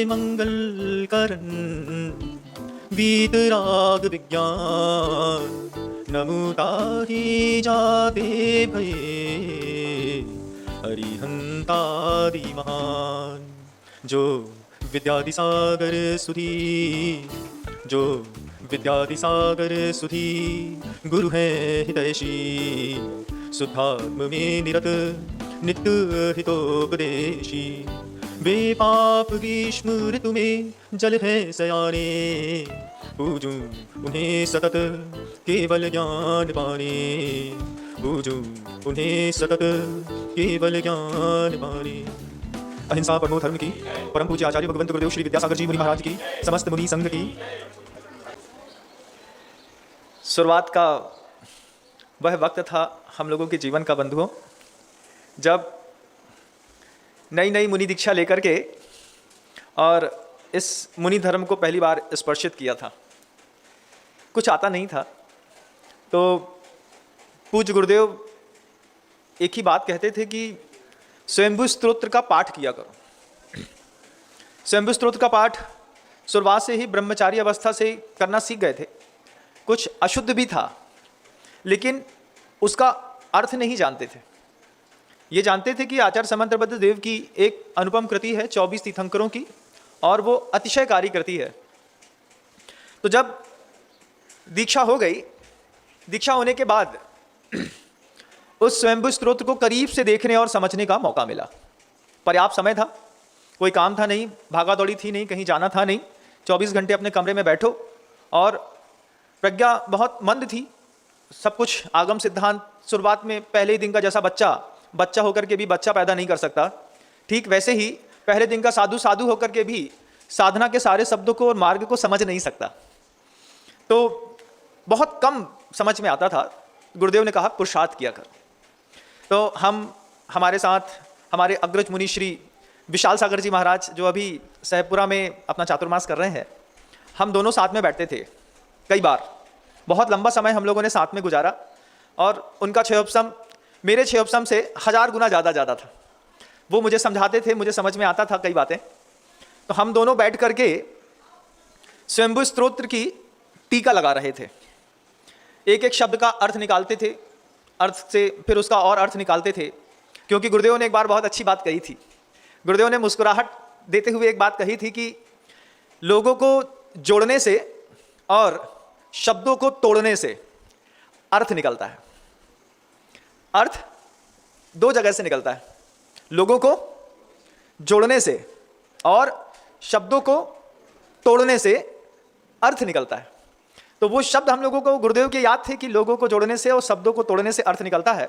मंगल करन वीतराग विज्ञान नमुताहि जाते भये हरिहंतादि महान। जो विद्यादि सागर सुधी, जो विद्यादि सागर सुधी गुरु है हितैषी। शुद्धात्म में निरत नित्य हितोपदेशी। वे पाप की स्मृति में जल है सयाने। पूजूं उन्हें सतत केवल ज्ञान पाने। पूजूं उन्हें सतत केवल ज्ञान पाने। अहिंसा परमो धर्म की। परम पूज्य आचार्य भगवंत गुरुदेव श्री विद्यासागर जी मुनि महाराज की, समस्त मुनि संघ की। शुरुआत का वह वक्त था हम लोगों के जीवन का बंधुओं, जब नई नई मुनि दीक्षा लेकर के और इस मुनि धर्म को पहली बार स्पर्शित किया था। कुछ आता नहीं था, तो पूज्य गुरुदेव एक ही बात कहते थे कि स्वयंभू स्तोत्र का पाठ किया करो। स्वयंभू स्तोत्र का पाठ शुरुआत से ही ब्रह्मचारी अवस्था से करना सीख गए थे। कुछ अशुद्ध भी था, लेकिन उसका अर्थ नहीं जानते थे। ये जानते थे कि आचार्य समंतबद्ध देव की एक अनुपम कृति है 24 तीर्थंकरों की, और वो अतिशयकारी कृति है। तो जब दीक्षा हो गई, दीक्षा होने के बाद उस स्वयंभू स्तोत्र को करीब से देखने और समझने का मौका मिला। पर्याप्त समय था, कोई काम था नहीं, भागा दौड़ी थी नहीं, कहीं जाना था नहीं। 24 घंटे अपने कमरे में बैठो, और प्रज्ञा बहुत मंद थी। सब कुछ आगम सिद्धांत, शुरुआत में पहले ही दिन का जैसा बच्चा होकर के भी बच्चा पैदा नहीं कर सकता, ठीक वैसे ही पहले दिन का साधु होकर के भी साधना के सारे शब्दों को और मार्ग को समझ नहीं सकता। तो बहुत कम समझ में आता था। गुरुदेव ने कहा पुरुषार्थ किया कर। तो हमारे साथ हमारे अग्रज मुनि श्री विशाल सागर जी महाराज, जो अभी सहपुरा में अपना चातुर्मास कर रहे हैं, हम दोनों साथ में बैठते थे। कई बार बहुत लंबा समय हम लोगों ने साथ में गुजारा, और उनका क्षयोपशम मेरे क्षयोपशम से 1000 गुना ज़्यादा था। वो मुझे समझाते थे, मुझे समझ में आता था कई बातें। तो हम दोनों बैठ करके स्वयंभू स्तोत्र की टीका लगा रहे थे। एक एक शब्द का अर्थ निकालते थे, अर्थ से फिर उसका और अर्थ निकालते थे। क्योंकि गुरुदेव ने एक बार बहुत अच्छी बात कही थी। गुरुदेव ने मुस्कुराहट देते हुए एक बात कही थी कि लोगों को जोड़ने से और शब्दों को तोड़ने से अर्थ निकलता है। अर्थ 2 जगह से निकलता है, लोगों को जोड़ने से और शब्दों को तोड़ने से अर्थ निकलता है। तो वो शब्द हम लोगों को गुरुदेव के याद थे कि लोगों को जोड़ने से और शब्दों को तोड़ने से अर्थ निकलता है।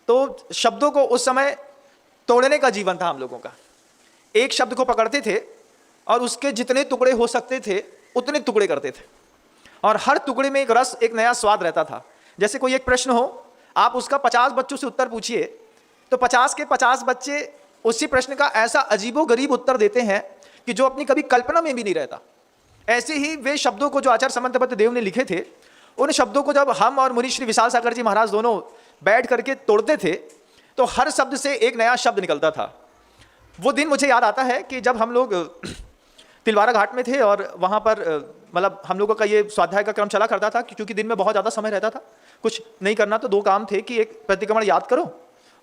तो शब्दों को उस समय तोड़ने का जीवन था हम लोगों का। एक शब्द को पकड़ते थे और उसके जितने टुकड़े हो सकते थे उतने टुकड़े करते थे, और हर टुकड़े में एक रस, एक नया स्वाद रहता था। जैसे कोई एक प्रश्न हो, आप उसका 50 बच्चों से उत्तर पूछिए, तो 50 के 50 बच्चे उसी प्रश्न का ऐसा अजीबोगरीब उत्तर देते हैं कि जो अपनी कभी कल्पना में भी नहीं रहता। ऐसे ही वे शब्दों को जो आचार्य समंतबद्ध देव ने लिखे थे, उन शब्दों को जब हम और मुनि श्री विशाल सागर जी महाराज दोनों बैठ करके तोड़ते थे, तो हर शब्द से एक नया शब्द निकलता था। वो दिन मुझे याद आता है कि जब हम लोग तिलवारा घाट में थे, और वहाँ पर मतलब हम लोगों का ये स्वाध्याय का क्रम चला करता था, क्योंकि दिन में बहुत ज़्यादा समय रहता था, कुछ नहीं करना तो 2 काम थे कि एक प्रतिक्रमण याद करो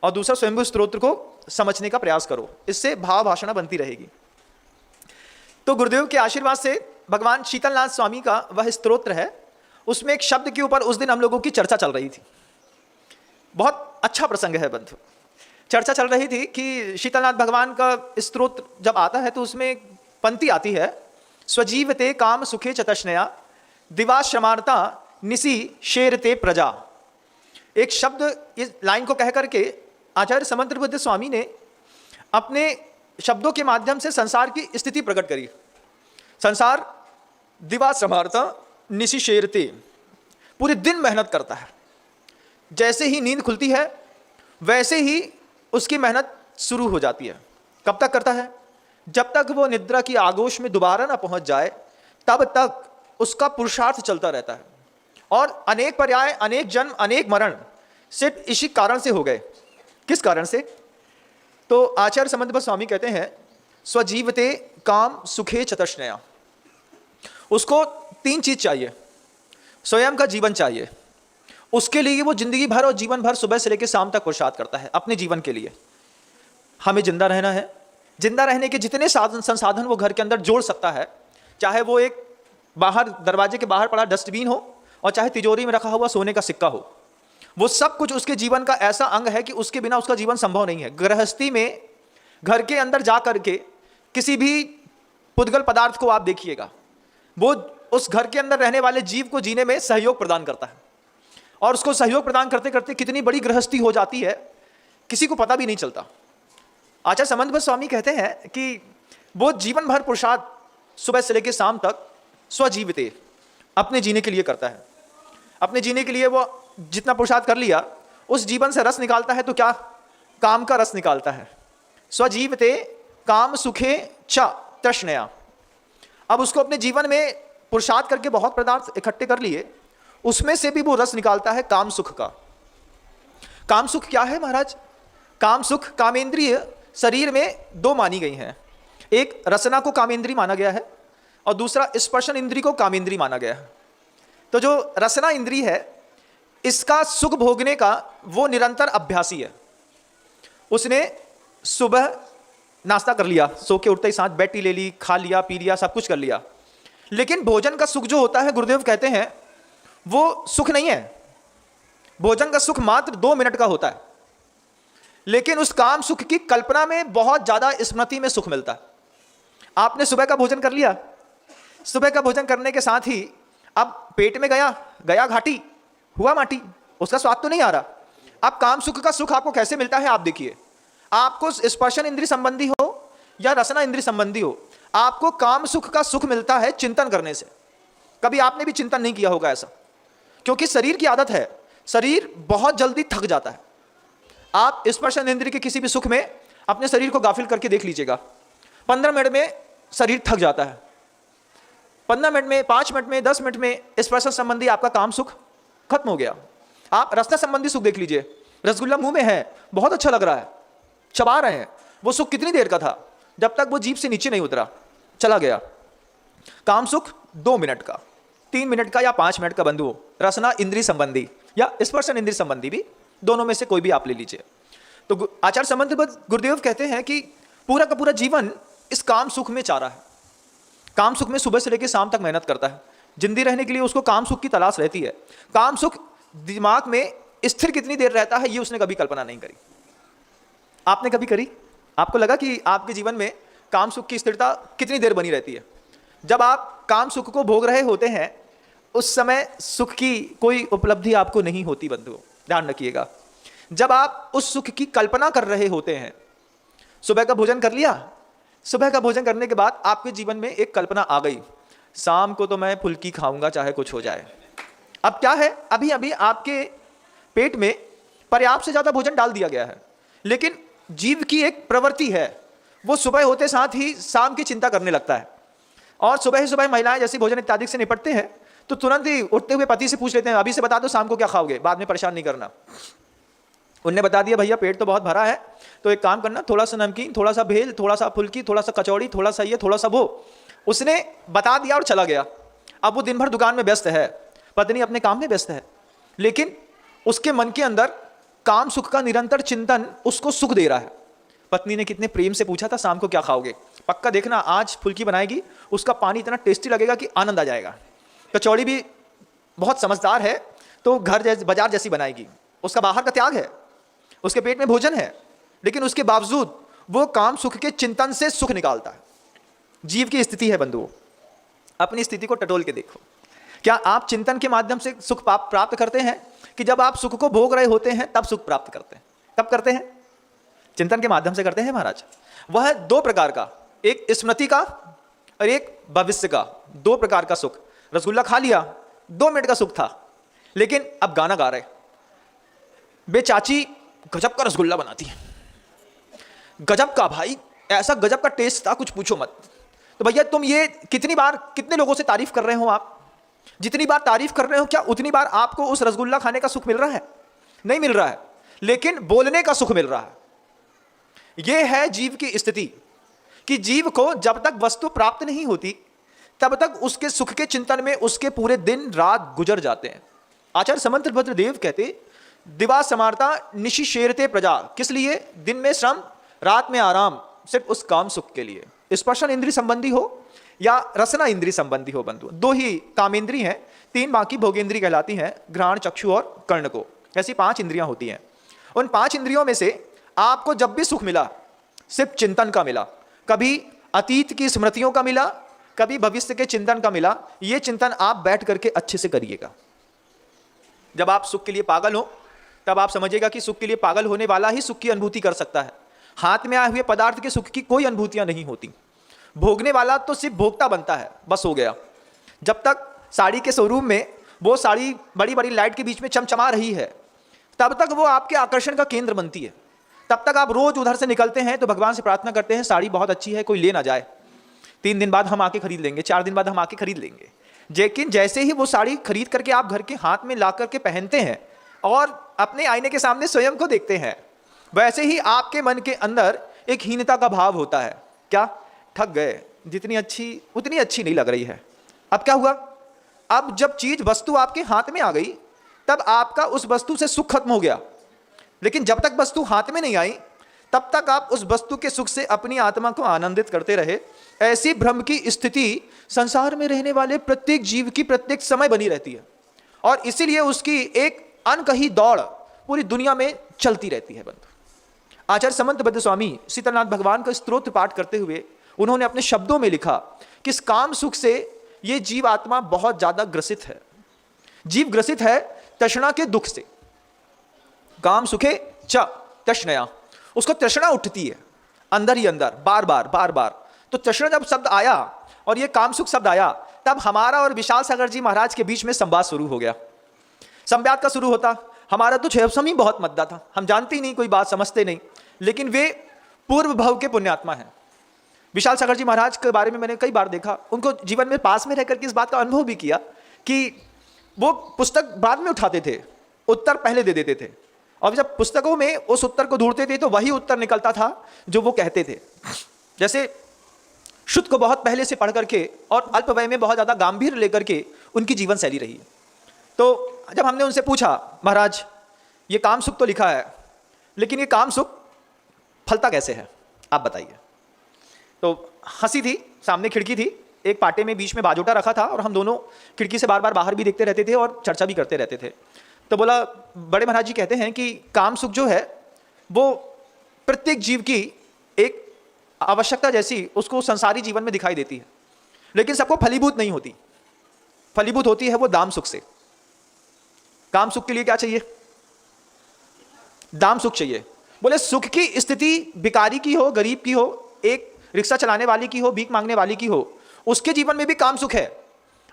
और दूसरा स्वयंभू स्तोत्र को समझने का प्रयास करो। इससे भाव भाषणा बनती रहेगी। तो गुरुदेव के आशीर्वाद से भगवान शीतलनाथ स्वामी का वह स्तोत्र है, उसमें एक शब्द के ऊपर उस दिन हम लोगों की चर्चा चल रही थी। बहुत अच्छा प्रसंग है बंधु। चर्चा चल रही थी कि शीतलनाथ भगवान का स्तोत्र जब आता है तो उसमें एक पंक्ति आती है, स्वजीवते काम सुखे चतस्नया दिवा श्रमार्ता निसी शेरते प्रजा। एक शब्द, इस लाइन को कह करके आचार्य समंतबद्ध स्वामी ने अपने शब्दों के माध्यम से संसार की स्थिति प्रकट करी। संसार दिवा श्रमार्ता निसी शेरते, पूरे दिन मेहनत करता है। जैसे ही नींद खुलती है वैसे ही उसकी मेहनत शुरू हो जाती है। कब तक करता है? जब तक वो निद्रा की आगोश में दोबारा ना पहुंच जाए, तब तक उसका पुरुषार्थ चलता रहता है। और अनेक पर्याय, अनेक जन्म, अनेक मरण सिर्फ इसी कारण से हो गए। किस कारण से? तो आचार्य समंतभट्ट स्वामी कहते हैं स्वजीवते काम सुखे चतुष्णया। उसको 3 चीज चाहिए। स्वयं का जीवन चाहिए, उसके लिए वो जिंदगी भर और जीवन भर सुबह से लेकर शाम तक पुरुषार्थ करता है अपने जीवन के लिए। हमें जिंदा रहना है, जिंदा रहने के जितने साधन संसाधन वो घर के अंदर जोड़ सकता है, चाहे वो एक बाहर दरवाजे के बाहर पड़ा डस्टबिन हो और चाहे तिजोरी में रखा हुआ सोने का सिक्का हो, वो सब कुछ उसके जीवन का ऐसा अंग है कि उसके बिना उसका जीवन संभव नहीं है। गृहस्थी में घर के अंदर जा करके किसी भी पुद्गल पदार्थ को आप देखिएगा, वो उस घर के अंदर रहने वाले जीव को जीने में सहयोग प्रदान करता है, और उसको सहयोग प्रदान करते करते कितनी बड़ी गृहस्थी हो जाती है किसी को पता भी नहीं चलता। आचार्य समंतभट्ट स्वामी कहते हैं कि वो जीवन भर पुरुषार्थ सुबह से लेकर शाम तक स्वजीविते अपने जीने के लिए करता है। अपने जीने के लिए वो जितना पुरुषार्थ कर लिया, उस जीवन से रस निकालता है तो क्या काम का रस निकालता है। स्वजीविते काम सुखे च तृष्णया। अब उसको अपने जीवन में पुरुषार्थ करके बहुत पदार्थ इकट्ठे कर लिए, उसमें से भी वो रस निकालता है काम सुख का। काम सुख क्या है महाराज? काम सुख, कामेंद्रिय शरीर में 2 मानी गई हैं। एक रसना को कामेंद्री माना गया है और दूसरा स्पर्शन इंद्री को कामेंद्री माना गया है। तो जो रसना इंद्री है, इसका सुख भोगने का वो निरंतर अभ्यासी है। उसने सुबह नाश्ता कर लिया, सो के उठते ही साथ बैठी ले ली, खा लिया, पी लिया, सब कुछ कर लिया, लेकिन भोजन का सुख जो होता है, गुरुदेव कहते हैं वो सुख नहीं है। भोजन का सुख मात्र 2 मिनट का होता है, लेकिन उस काम सुख की कल्पना में बहुत ज्यादा स्मृति में सुख मिलता है। आपने सुबह का भोजन कर लिया, सुबह का भोजन करने के साथ ही अब पेट में गया घाटी, हुआ माटी, उसका स्वाद तो नहीं आ रहा। अब काम सुख का सुख आपको कैसे मिलता है आप देखिए। आपको स्पर्शन इंद्रिय संबंधी हो या रसना इंद्रिय संबंधी हो, आपको काम सुख का सुख मिलता है चिंतन करने से। कभी आपने भी चिंतन नहीं किया होगा ऐसा, क्योंकि शरीर की आदत है, शरीर बहुत जल्दी थक जाता है। आप स्पर्शन इंद्रिय के किसी भी सुख में अपने शरीर को गाफिल करके देख लीजिएगा, 15 मिनट में शरीर थक जाता है। 15 मिनट में, 5 मिनट में, 10 मिनट में स्पर्शन संबंधी आपका काम सुख खत्म हो गया। आप रसना संबंधी सुख देख लीजिए, रसगुल्ला मुंह में है, बहुत अच्छा लग रहा है, चबा रहे हैं, वो सुख कितनी देर का था? जब तक वो जीभ से नीचे नहीं उतरा, चला गया। काम सुख 2 मिनट का, 3 मिनट का या 5 मिनट का बंधु हो, रसना इंद्रिय संबंधी या स्पर्शन इंद्रिय संबंधी भी, दोनों में से कोई भी आप ले लीजिए। तो आचार्य समंतभट्ट गुरुदेव कहते हैं कि पूरा का पूरा जीवन इस काम सुख में चारा है। काम सुख में सुबह से लेकर शाम तक मेहनत करता है। जिंदगी रहने के लिए उसको काम सुख की तलाश रहती है। काम सुख दिमाग में स्थिर कितनी देर रहता है, ये उसने कभी कल्पना नहीं करी। आपने कभी करी? आपको लगा कि आपके जीवन में काम सुख की स्थिरता कितनी देर बनी रहती है? जब आप काम सुख को भोग रहे होते हैं, उस समय सुख की कोई उपलब्धि आपको नहीं होती बंधुओं, ध्यान रखिएगा। जब आप उस सुख की कल्पना कर रहे होते हैं, सुबह का भोजन कर लिया, सुबह का भोजन करने के बाद आपके जीवन में एक कल्पना आ गई, शाम को तो मैं फुल्की खाऊंगा चाहे कुछ हो जाए। अब क्या है, अभी अभी आपके पेट में पर्याप्त से ज्यादा भोजन डाल दिया गया है, लेकिन जीव की एक प्रवृत्ति है, वो सुबह होते साथ ही शाम की चिंता करने लगता है। और सुबह ही सुबह महिलाएं जैसे भोजन इत्यादि से निपटते हैं तो तुरंत ही उठते हुए पति से पूछ लेते हैं, अभी से बता दो शाम को क्या खाओगे, बाद में परेशान नहीं करना। उनने बता दिया भैया पेट तो बहुत भरा है, तो एक काम करना, थोड़ा सा नमकीन, थोड़ा सा भेल, थोड़ा सा फुल्की, थोड़ा सा कचौड़ी, थोड़ा सा ये, थोड़ा सा वो। उसने बता दिया और चला गया। अब वो दिन भर दुकान में व्यस्त है, पत्नी अपने काम में व्यस्त है, लेकिन उसके मन के अंदर काम सुख का निरंतर चिंतन उसको सुख दे रहा है। पत्नी ने कितने प्रेम से पूछा था शाम को क्या खाओगे, पक्का देखना आज फुल्की बनाएगी, उसका पानी इतना टेस्टी लगेगा कि आनंद आ जाएगा। कचौड़ी भी बहुत समझदार है, तो घर जैसे बाजार जैसी बनाएगी। उसका बाहर का त्याग है, उसके पेट में भोजन है, लेकिन उसके बावजूद वो काम सुख के चिंतन से सुख निकालता है। जीव की स्थिति है बंधुओं, अपनी स्थिति को टटोल के देखो। क्या आप चिंतन के माध्यम से सुख प्राप्त करते हैं कि जब आप सुख को भोग रहे होते हैं तब सुख प्राप्त करते हैं? कब करते हैं? चिंतन के माध्यम से करते हैं महाराज। वह 2 प्रकार का, एक स्मृति का और एक भविष्य का, 2 प्रकार का सुख। रसगुल्ला खा लिया, 2 मिनट का सुख था, लेकिन अब गाना गा रहे, बे चाची गजब का रसगुल्ला बनाती है, गजब का भाई, ऐसा गजब का टेस्ट था कुछ पूछो मत। तो भैया तुम ये कितनी बार कितने लोगों से तारीफ कर रहे हो? आप जितनी बार तारीफ कर रहे हो, क्या उतनी बार आपको उस रसगुल्ला खाने का सुख मिल रहा है? नहीं मिल रहा है, लेकिन बोलने का सुख मिल रहा है। यह है जीव की स्थिति कि जीव को जब तक वस्तु प्राप्त नहीं होती तब तक उसके सुख के चिंतन में उसके पूरे दिन रात गुजर जाते हैं। आचार्य समंतभद्र देव कहते, दिवा समारता निशि शेरते प्रजा, किस लिए? दिन में श्रम रात में आराम, सिर्फ उस काम सुख के लिए। स्पर्शन इंद्रिय संबंधी हो या रसना इंद्रिय संबंधी हो बंधु, दो ही कामेंद्रिय हैं, तीन बाकी भोगेंद्रिय कहलाती हैं, घ्राण, चक्षु और कर्ण को। ऐसी 5 इंद्रियां होती हैं। उन 5 इंद्रियों में से आपको जब भी सुख मिला सिर्फ चिंतन का मिला, कभी अतीत की स्मृतियों का मिला, कभी भविष्य के चिंतन का मिला। यह चिंतन आप बैठ करके अच्छे से करिएगा। जब आप सुख के लिए पागल हो तब आप समझिएगा कि सुख के लिए पागल होने वाला ही सुख की अनुभूति कर सकता है। हाथ में आए हुए पदार्थ के सुख की कोई अनुभूतियां नहीं होती। भोगने वाला तो सिर्फ भोगता बनता है, बस हो गया। जब तक साड़ी के शोरूम में वो साड़ी बड़ी बड़ी लाइट के बीच में चमचमा रही है तब तक वो आपके आकर्षण का केंद्र बनती है। तब तक आप रोज उधर से निकलते हैं तो भगवान से प्रार्थना करते हैं साड़ी बहुत अच्छी है, कोई ले ना जाए, 3 दिन बाद हम आके खरीद लेंगे, 4 दिन बाद हम आके खरीद लेंगे। लेकिन जैसे ही वो साड़ी खरीद करके आप घर के हाथ में ला करके पहनते हैं और अपने आईने के सामने स्वयं को देखते हैं, वैसे ही आपके मन के अंदर एक हीनता का भाव होता है। क्या? ठग गए, जितनी अच्छी उतनी अच्छी नहीं लग रही है। अब क्या हुआ? अब जब चीज वस्तु आपके हाथ में आ गई तब आपका उस वस्तु से सुख खत्म हो गया। लेकिन जब तक वस्तु हाथ में नहीं आई तब तक आप उस वस्तु के सुख से अपनी आत्मा को आनंदित करते रहे। ऐसी भ्रम की स्थिति संसार में रहने वाले प्रत्येक जीव की प्रत्येक समय बनी रहती है और इसीलिए उसकी एक अनकही दौड़ पूरी दुनिया में चलती रहती है बंधु। आचार्य समंतभद्र स्वामी सीतानाथ भगवान का स्तोत्र पाठ करते हुए उन्होंने अपने शब्दों में लिखा कि इस काम सुख से ये जीव आत्मा बहुत ज्यादा ग्रसित है। जीव ग्रसित है तृष्णा के दुख से। काम सुखे च तृष्णया, उसको तृष्णा उठती है अंदर ही अंदर, बार बार बार बार। तो तृष्णा जब शब्द आया और ये काम सुख शब्द आया तब हमारा और विशाल सागर जी महाराज के बीच में संवाद शुरू हो गया। संवाद का शुरू होता, हमारा तो छेवसम ही बहुत मद्दा था, हम जानते ही नहीं, कोई बात समझते नहीं, लेकिन वे पूर्व भव के पुण्यात्मा हैं। विशाल सागर जी महाराज के बारे में मैंने कई बार देखा, उनको जीवन में पास में रहकर के इस बात का अनुभव भी किया कि वो पुस्तक बाद में उठाते थे, उत्तर पहले दे देते थे, और जब पुस्तकों में उस उत्तर को ढूंढते थे तो वही उत्तर निकलता था जो वो कहते थे। जैसे शुद्ध को बहुत पहले से पढ़ करके और अल्प वय में बहुत ज़्यादा गंभीर लेकर के उनकी जीवन शैली रही है। तो जब हमने उनसे पूछा, महाराज ये काम सुख तो लिखा है, लेकिन ये काम सुख फलता कैसे है, आप बताइए। तो हंसी थी, सामने खिड़की थी, एक पाटे में बीच में बाजोटा रखा था और हम दोनों खिड़की से बार बार बाहर भी देखते रहते थे और चर्चा भी करते रहते थे। तो बोला, बड़े महाराज जी कहते हैं कि काम सुख जो है वो प्रत्येक जीव की एक आवश्यकता जैसी उसको संसारी जीवन में दिखाई देती है, लेकिन सबको फलीभूत नहीं होती। फलीभूत होती है वो दाम सुख से। काम सुख के लिए क्या चाहिए? दाम सुख चाहिए। बोले सुख की स्थिति भिखारी की हो, गरीब की हो, एक रिक्शा चलाने वाली की हो, भीख मांगने वाली की हो, उसके जीवन में भी काम सुख है।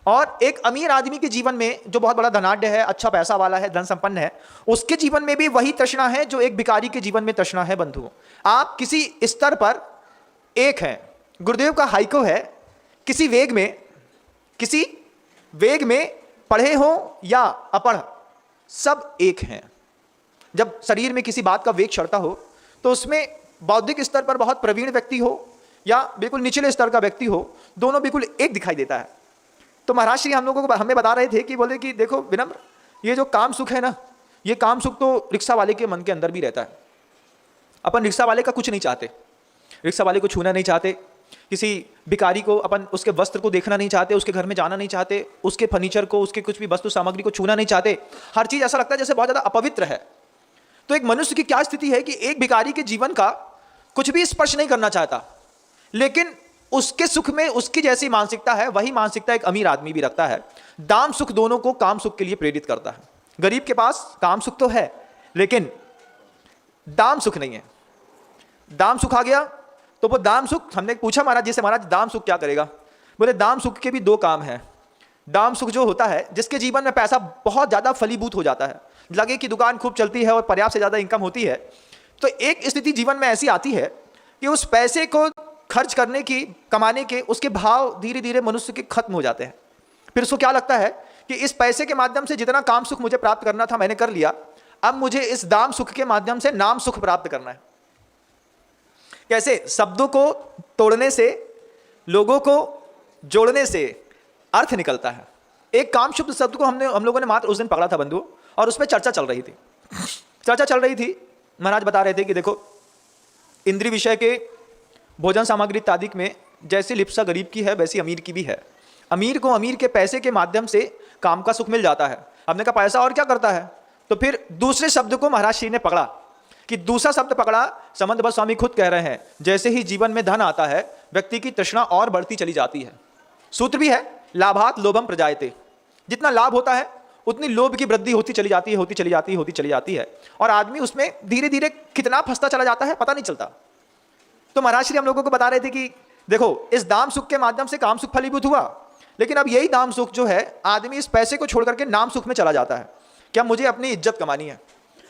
और एक अमीर आदमी के जीवन में जो बहुत बड़ा धनाढ्य है, अच्छा पैसा वाला है, धन संपन्न है, उसके जीवन में भी वही तृष्णा है जो एक भिखारी के जीवन में तृष्णा है। बंधुओं, आप किसी स्तर पर एक हैं, गुरुदेव का हाइको है, किसी वेग में पढ़े हो या अपढ़, सब एक हैं। जब शरीर में किसी बात का वेग चढ़ता हो तो उसमें बौद्धिक स्तर पर बहुत प्रवीण व्यक्ति हो या बिल्कुल निचले स्तर का व्यक्ति हो, दोनों बिल्कुल एक दिखाई देता है। तो महाराज श्री हम लोगों को हमें बता रहे थे कि बोले कि देखो विनम्र, ये जो काम सुख है ना, ये काम सुख तो रिक्शा वाले के मन के अंदर भी रहता है। अपन रिक्शा वाले का कुछ नहीं चाहते, रिक्शा वाले को छूना नहीं चाहते, किसी भिखारी को अपन उसके वस्त्र को देखना नहीं चाहते, उसके घर में जाना नहीं चाहते, उसके फर्नीचर को, उसके कुछ भी वस्तु सामग्री को छूना नहीं चाहते। हर चीज़ ऐसा लगता है जैसे बहुत ज़्यादा अपवित्र है। तो एक मनुष्य की क्या स्थिति है कि एक भिखारी के जीवन का कुछ भी स्पर्श नहीं करना चाहता, लेकिन उसके सुख में उसकी जैसी मानसिकता है वही मानसिकता एक अमीर आदमी भी रखता है। दाम सुख दोनों को काम सुख के लिए प्रेरित करता है। गरीब के पास काम सुख तो है लेकिन दाम सुख नहीं है। दाम सुख आ गया तो वो दाम सुख, हमने पूछा महाराज जी से, महाराज दाम सुख क्या करेगा? बोले दाम सुख के भी 2 काम हैं। दाम सुख जो होता है जिसके जीवन में पैसा बहुत ज़्यादा फलीभूत हो जाता है, लगे कि दुकान खूब चलती है और पर्याप्त से ज़्यादा इनकम होती है, तो एक स्थिति जीवन में ऐसी आती है कि उस पैसे को खर्च करने की, कमाने के, उसके भाव धीरे धीरे मनुष्य के खत्म हो जाते हैं। फिर उसको क्या लगता है कि इस पैसे के माध्यम से जितना काम सुख मुझे प्राप्त करना था मैंने कर लिया, अब मुझे इस दाम सुख के माध्यम से नाम सुख प्राप्त करना है। कैसे शब्दों को तोड़ने से, लोगों को जोड़ने से अर्थ निकलता है। एक काम शुभ शब्द को हम लोगों ने मात्र उस दिन पकड़ा था बंधु, और उस पर चर्चा चल रही थी। महाराज बता रहे थे कि देखो, इंद्रिय विषय के भोजन सामग्री इत्यादि में जैसी लिप्सा गरीब की है वैसी अमीर की भी है। अमीर को अमीर के पैसे के माध्यम से काम का सुख मिल जाता है। हमने कहा पैसा और क्या करता है, तो फिर दूसरे शब्द को महाराज श्री ने पकड़ा, कि दूसरा शब्द पकड़ा। समंत बस स्वामी खुद कह रहे हैं, जैसे ही जीवन में धन आता है व्यक्ति की तृष्णा और बढ़ती चली जाती है। सूत्र भी है, लाभात लोभम प्रजायते, जितना लाभ होता है उतनी लोभ की वृद्धि होती चली जाती है, और आदमी उसमें धीरे धीरे कितना फंसता चला जाता है पता नहीं चलता। तो महाराज श्री हम लोगों को बता रहे थे कि देखो, इस दाम सुख के माध्यम से काम सुख फलीभूत हुआ, लेकिन अब यही दाम सुख जो है आदमी इस पैसे को छोड़ करके नाम सुख में चला जाता है। क्या मुझे अपनी इज्जत कमानी है,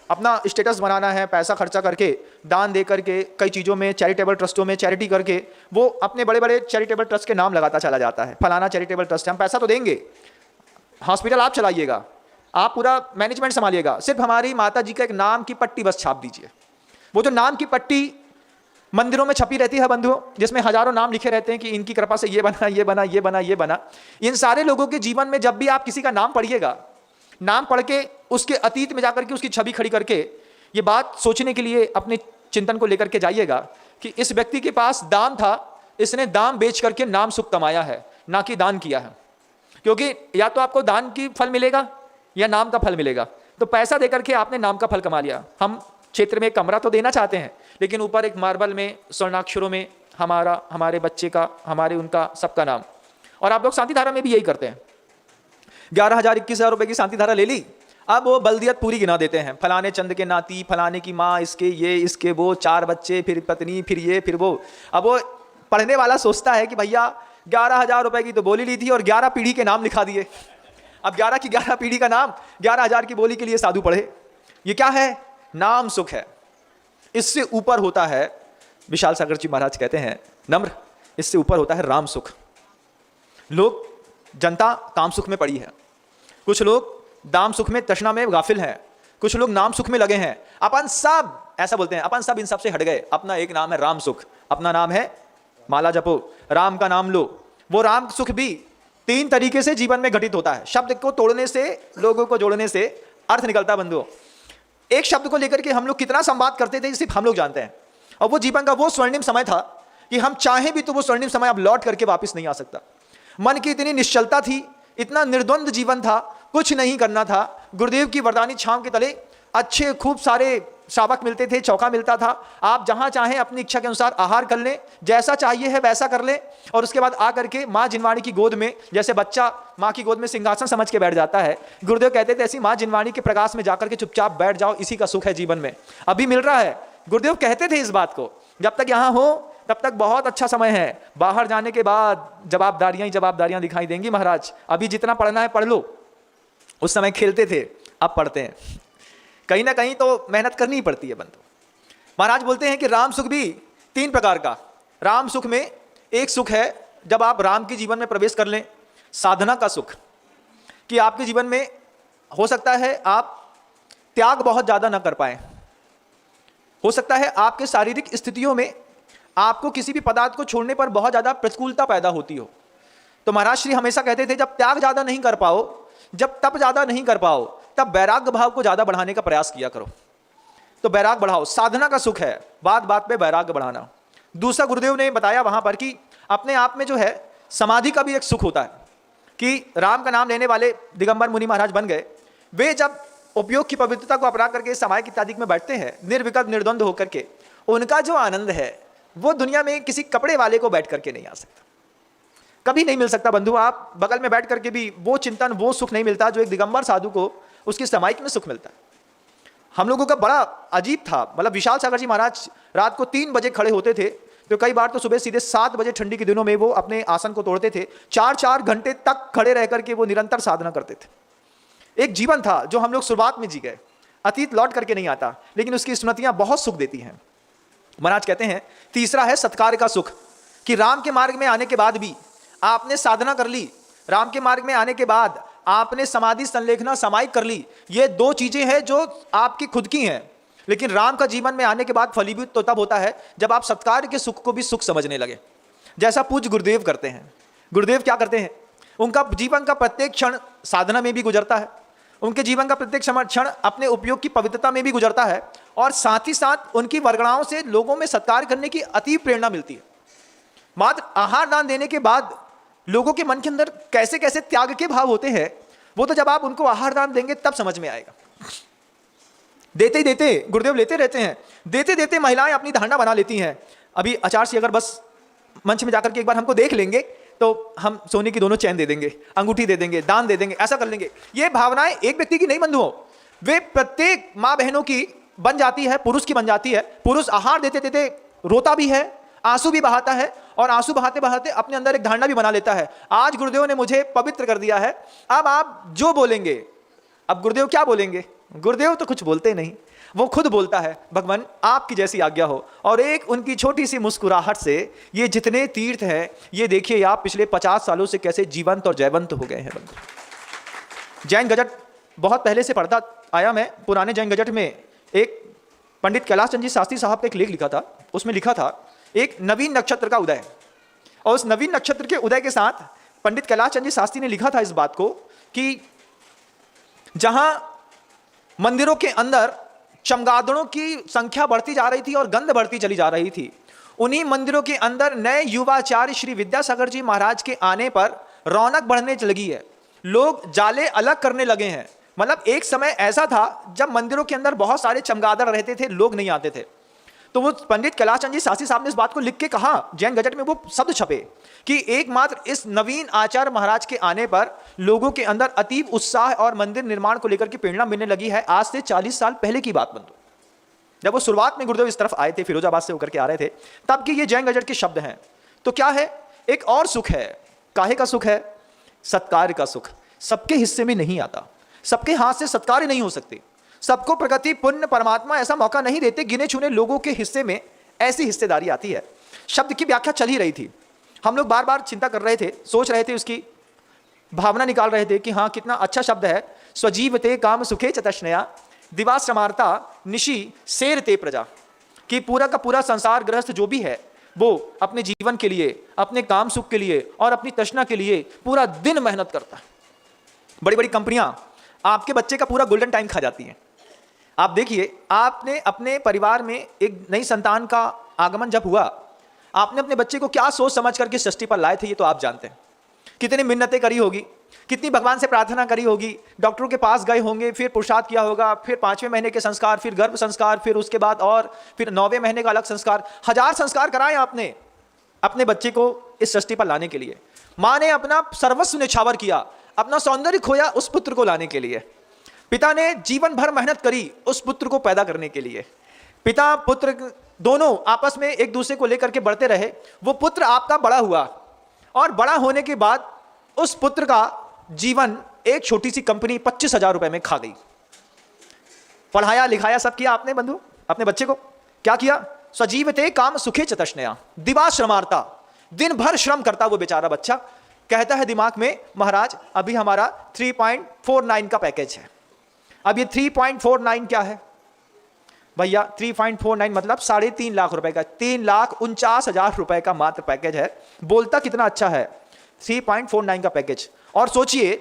अपना स्टेटस बनाना है, पैसा खर्चा करके, दान दे करके, कई चीज़ों में, चैरिटेबल ट्रस्टों में चैरिटी करके वो अपने बड़े बड़े चैरिटेबल ट्रस्ट के नाम लगाता चला जाता है। फलाना चैरिटेबल ट्रस्ट है, हम पैसा तो देंगे, हॉस्पिटल आप चलाइएगा, आप पूरा मैनेजमेंट संभालिएगा, सिर्फ हमारी माता जी का एक नाम की पट्टी बस छाप दीजिए। वो जो नाम की पट्टी मंदिरों में छपी रहती है बंधुओं, जिसमें हजारों नाम लिखे रहते हैं कि इनकी कृपा से ये बना, ये बना, ये बना, ये बना। इन सारे लोगों के जीवन में जब भी आप किसी का नाम पढ़िएगा, नाम पढ़ के उसके अतीत में जाकर के उसकी छवि खड़ी करके ये बात सोचने के लिए अपने चिंतन को लेकर के जाइएगा कि इस व्यक्ति के पास दाम था, इसने दाम बेच करके नाम सुख कमाया है, ना कि दान किया है। क्योंकि या तो आपको दान की फल मिलेगा या नाम का फल मिलेगा। तो पैसा देकर के आपने नाम का फल कमा लिया। हम क्षेत्र में एक कमरा तो देना चाहते हैं, लेकिन ऊपर एक मार्बल में स्वर्णाक्षरों में हमारा, हमारे बच्चे का, हमारे, उनका, सबका नाम। और आप लोग शांति धारा में भी यही करते हैं। 11,000 21,000 रुपए की शांति धारा ले ली, अब वो बल्दियत पूरी गिना देते हैं, फलाने चंद के नाती, फलाने की माँ, इसके ये, इसके वो, 4 बच्चे, फिर पत्नी, फिर ये, फिर वो। अब वो पढ़ने वाला सोचता है कि भैया 11,000 रुपए की तो बोली ली थी और 11 पीढ़ी के नाम लिखा दिए। अब 11 की 11 पीढ़ी का नाम 11,000 की बोली के लिए साधु पढ़े। ये क्या है? नाम सुख है। इससे ऊपर होता है, विशाल सागर जी महाराज कहते हैं नम्र, इससे ऊपर होता है राम सुख। लोग, जनता काम सुख में पड़ी है, कुछ लोग दाम सुख में, तृष्णा में गाफिल हैं, कुछ लोग नाम सुख में लगे हैं। अपन सब ऐसा बोलते हैं, अपन सब इन सब से हट गए, अपना एक नाम है राम सुख, अपना नाम है माला जपो, राम का नाम लो। वो राम सुख भी 3 तरीके से जीवन में घटित होता है। शब्द को तोड़ने से, लोगों को जोड़ने से अर्थ निकलता है बंधुओं। एक शब्द को लेकर के हम लोग कितना संवाद करते थे सिर्फ हम लोग जानते हैं, और वो जीवन का वो स्वर्णिम समय था कि हम चाहें भी तो वो स्वर्णिम समय अब लौट करके वापस नहीं आ सकता। मन की इतनी निश्चलता थी, इतना निर्द्वंद जीवन था, कुछ नहीं करना था। गुरुदेव की वरदानी छांव के तले अच्छे खूब सारे शावक मिलते थे, चौका मिलता था। आप जहां चाहें अपनी इच्छा के अनुसार आहार कर लें, जैसा चाहिए है वैसा कर लें, और उसके बाद आ करके माँ जिनवाणी की गोद में, जैसे बच्चा माँ की गोद में सिंहासन समझ के बैठ जाता है, गुरुदेव कहते थे ऐसी माँ जिनवाणी के प्रकाश में जाकर के चुपचाप बैठ जाओ, इसी का सुख है जीवन में। अभी मिल रहा है। गुरुदेव कहते थे इस बात को, जब तक यहाँ हो तब तक बहुत अच्छा समय है, बाहर जाने के बाद जवाबदारियां दिखाई देंगी महाराज। अभी जितना पढ़ना है पढ़ लो। उस समय खेलते थे, अब पढ़ते हैं। कहीं ना कहीं तो मेहनत करनी ही पड़ती है बंधु। महाराज बोलते हैं कि राम सुख भी 3 प्रकार का। राम सुख में एक सुख है जब आप राम के जीवन में प्रवेश कर लें, साधना का सुख, कि आपके जीवन में हो सकता है आप त्याग बहुत ज़्यादा ना कर पाए, हो सकता है आपके शारीरिक स्थितियों में आपको किसी भी पदार्थ को छोड़ने पर बहुत ज़्यादा प्रतिकूलता पैदा होती हो। तो महाराज श्री हमेशा कहते थे जब त्याग ज़्यादा नहीं कर पाओ, जब तप ज़्यादा नहीं कर पाओ, तब वैराग्य भाव को ज़्यादा बढ़ाने का प्रयास किया करो। तो वैराग्य बढ़ाओ, साधना का सुख है, बात बात पे वैराग्य बढ़ाना। दूसरा गुरुदेव ने बताया वहाँ पर कि अपने आप में जो है समाधि का भी एक सुख होता है, कि राम का नाम लेने वाले दिगंबर मुनि महाराज बन गए। वे जब उपयोग की पवित्रता को अपना करके समायिक इत्यादि में बैठते हैं, निर्विकल्प निर्द्वंद होकर के, उनका जो आनंद है वो दुनिया में किसी कपड़े वाले को बैठ करके नहीं आ सकता, कभी नहीं मिल सकता बंधु। आप बगल में बैठ करके भी वो चिंतन, वो सुख नहीं मिलता जो एक दिगंबर साधु को उसकी समायिक में सुख मिलता है। हम लोगों का बड़ा अजीब था, मतलब विशाल सागर जी महाराज रात को 3 बजे खड़े होते थे, तो कई बार तो सुबह सीधे 7 बजे ठंडी के दिनों में वो अपने आसन को तोड़ते थे। 4-4 घंटे तक खड़े रह करके वो निरंतर साधना करते थे। एक जीवन था जो हम लोग शुरुआत में जी गए। अतीत लौट करके नहीं आता, लेकिन उसकी स्मृतियां बहुत सुख देती हैं। महाराज कहते हैं तीसरा है सत्कार का सुख, कि राम के मार्ग में आने के बाद भी आपने साधना कर ली, राम के मार्ग में आने के बाद आपने समाधि संलेखना समायिक कर ली। ये 2 चीजें हैं जो आपकी खुद की हैं, लेकिन राम का जीवन में आने के बाद फलीभूत तो तब होता है जब आप सत्कार के सुख को भी सुख समझने लगे, जैसा पूज्य गुरुदेव करते हैं। गुरुदेव क्या करते हैं, उनका जीवन का प्रत्येक क्षण साधना में भी गुजरता है, उनके जीवन का प्रत्येक क्षण अपने उपयोग की पवित्रता में भी गुजरता है, और साथ ही साथ उनकी वर्गणाओं से लोगों में सत्कार करने की अति प्रेरणा मिलती है। मात्र आहार दान देने के बाद लोगों के मन के अंदर कैसे कैसे त्याग के भाव होते हैं, वो तो जब आप उनको आहार दान देंगे तब समझ में आएगा। देते ही देते गुरुदेव लेते रहते हैं, देते देते महिलाएं अपनी धारणा बना लेती हैं। अभी आचार्य जी अगर बस मंच में जाकर के एक बार हमको देख लेंगे तो हम सोने की दोनों चैन दे देंगे, अंगूठी दे देंगे, दान दे देंगे, ऐसा कर लेंगे। ये भावनाएं एक व्यक्ति की नहीं बंधुओं, वे प्रत्येक माँ बहनों की बन जाती है, पुरुष की बन जाती है। पुरुष आहार देते देते रोता भी है, आंसू भी बहाता है, और आंसू बहाते बहाते अपने अंदर एक धारणा भी बना लेता है, आज गुरुदेव ने मुझे पवित्र कर दिया है, अब आप जो बोलेंगे। अब गुरुदेव क्या बोलेंगे, गुरुदेव तो कुछ बोलते नहीं, वो खुद बोलता है, भगवान आपकी जैसी आज्ञा हो। और एक उनकी छोटी सी मुस्कुराहट से ये जितने तीर्थ हैं, ये देखिए आप पिछले 50 सालों से कैसे जीवंत और जयवंत हो गए हैं बंधु। जैन गजट बहुत पहले से पढ़ता आया मैं, पुराने जैन गजट में एक पंडित कैलाश चंद जी शास्त्री साहब का एक लेख लिखा था, उसमें लिखा था एक नवीन नक्षत्र का उदय, और उस नवीन नक्षत्र के उदय के साथ पंडित कैलाश चंद जी शास्त्री ने लिखा था इस बात को कि जहां मंदिरों के अंदर चमगादड़ों की संख्या बढ़ती जा रही थी और गंध बढ़ती चली जा रही थी, उन्हीं मंदिरों के अंदर नए युवाचार्य श्री विद्यासागर जी महाराज के आने पर रौनक बढ़ने लगी है, लोग जाले अलग करने लगे हैं। मतलब एक समय ऐसा था जब मंदिरों के अंदर बहुत सारे चमगादड़ रहते थे, लोग नहीं आते थे। तो वो पंडित कैलाश चंद जी शास्त्री साहब ने इस बात को लिख के कहा, जैन गजट में वो शब्द छपे कि एकमात्र इस नवीन आचार्य महाराज के आने पर लोगों के अंदर अतीब उत्साह और मंदिर निर्माण को लेकर के प्रेरणा मिलने लगी है। आज से 40 साल पहले की बात बंधु, जब वो शुरुआत में गुरुदेव इस तरफ आए थे, फिरोजाबाद से होकर के आ रहे थे, तब के ये जैन गजट के शब्द हैं। तो क्या है, एक और सुख है, काहे का सुख है, सत्कार का सुख। सबके हिस्से में नहीं आता, सबके हाथ से सत्कार नहीं हो सकते, सबको प्रगति पुण्य परमात्मा ऐसा मौका नहीं देते, गिने चुने लोगों के हिस्से में ऐसी हिस्सेदारी आती है। शब्द की व्याख्या चल ही रही थी, हम लोग बार बार चिंता कर रहे थे, सोच रहे थे, उसकी भावना निकाल रहे थे कि हाँ कितना अच्छा शब्द है। स्वजीवते काम सुखे चतस्नया दिवाश्रमार्ता निशि सेरते प्रजा, कि पूरा का पूरा संसार गृहस्थ जो भी है वो अपने जीवन के लिए, अपने काम सुख के लिए और अपनी तृष्णा के लिए पूरा दिन मेहनत करता है। बड़ी बड़ी कंपनियां आपके बच्चे का पूरा गोल्डन टाइम खा जाती हैं। आप देखिए, आपने अपने परिवार में एक नई संतान का आगमन जब हुआ, आपने अपने बच्चे को क्या सोच समझ करके सृष्टि पर लाए थे, ये तो आप जानते हैं। कितनी मिन्नतें करी होगी, कितनी भगवान से प्रार्थना करी होगी, डॉक्टरों के पास गए होंगे, फिर पुरुषार्थ किया होगा, फिर 5वें महीने के संस्कार, फिर गर्भ संस्कार, फिर उसके बाद और फिर 9वें महीने का अलग संस्कार, 1000 संस्कार कराए आपने अपने बच्चे को इस सृष्टि पर लाने के लिए। माँ ने अपना सर्वस्व निछावर किया, अपना सौंदर्य खोया उस पुत्र को लाने के लिए। पिता ने जीवन भर मेहनत करी उस पुत्र को पैदा करने के लिए। पिता पुत्र दोनों आपस में एक दूसरे को लेकर के बढ़ते रहे। वो पुत्र आपका बड़ा हुआ और बड़ा होने के बाद उस पुत्र का जीवन एक छोटी सी कंपनी 25,000 रुपए में खा गई। पढ़ाया लिखाया सब किया आपने बंधु अपने बच्चे को, क्या किया, स्वजीवते काम सुखे चतस्नया दिवाश्रमार्ता, दिन भर श्रम करता वो बेचारा बच्चा। कहता है दिमाग में, महाराज अभी हमारा 3.49 का पैकेज है। अब ये 3.49 क्या है भैया, 3.49 मतलब 3.5 लाख रुपए का, 3,49,000 रुपए का मात्र पैकेज है। बोलता कितना अच्छा है, 3.49 का पैकेज। और सोचिए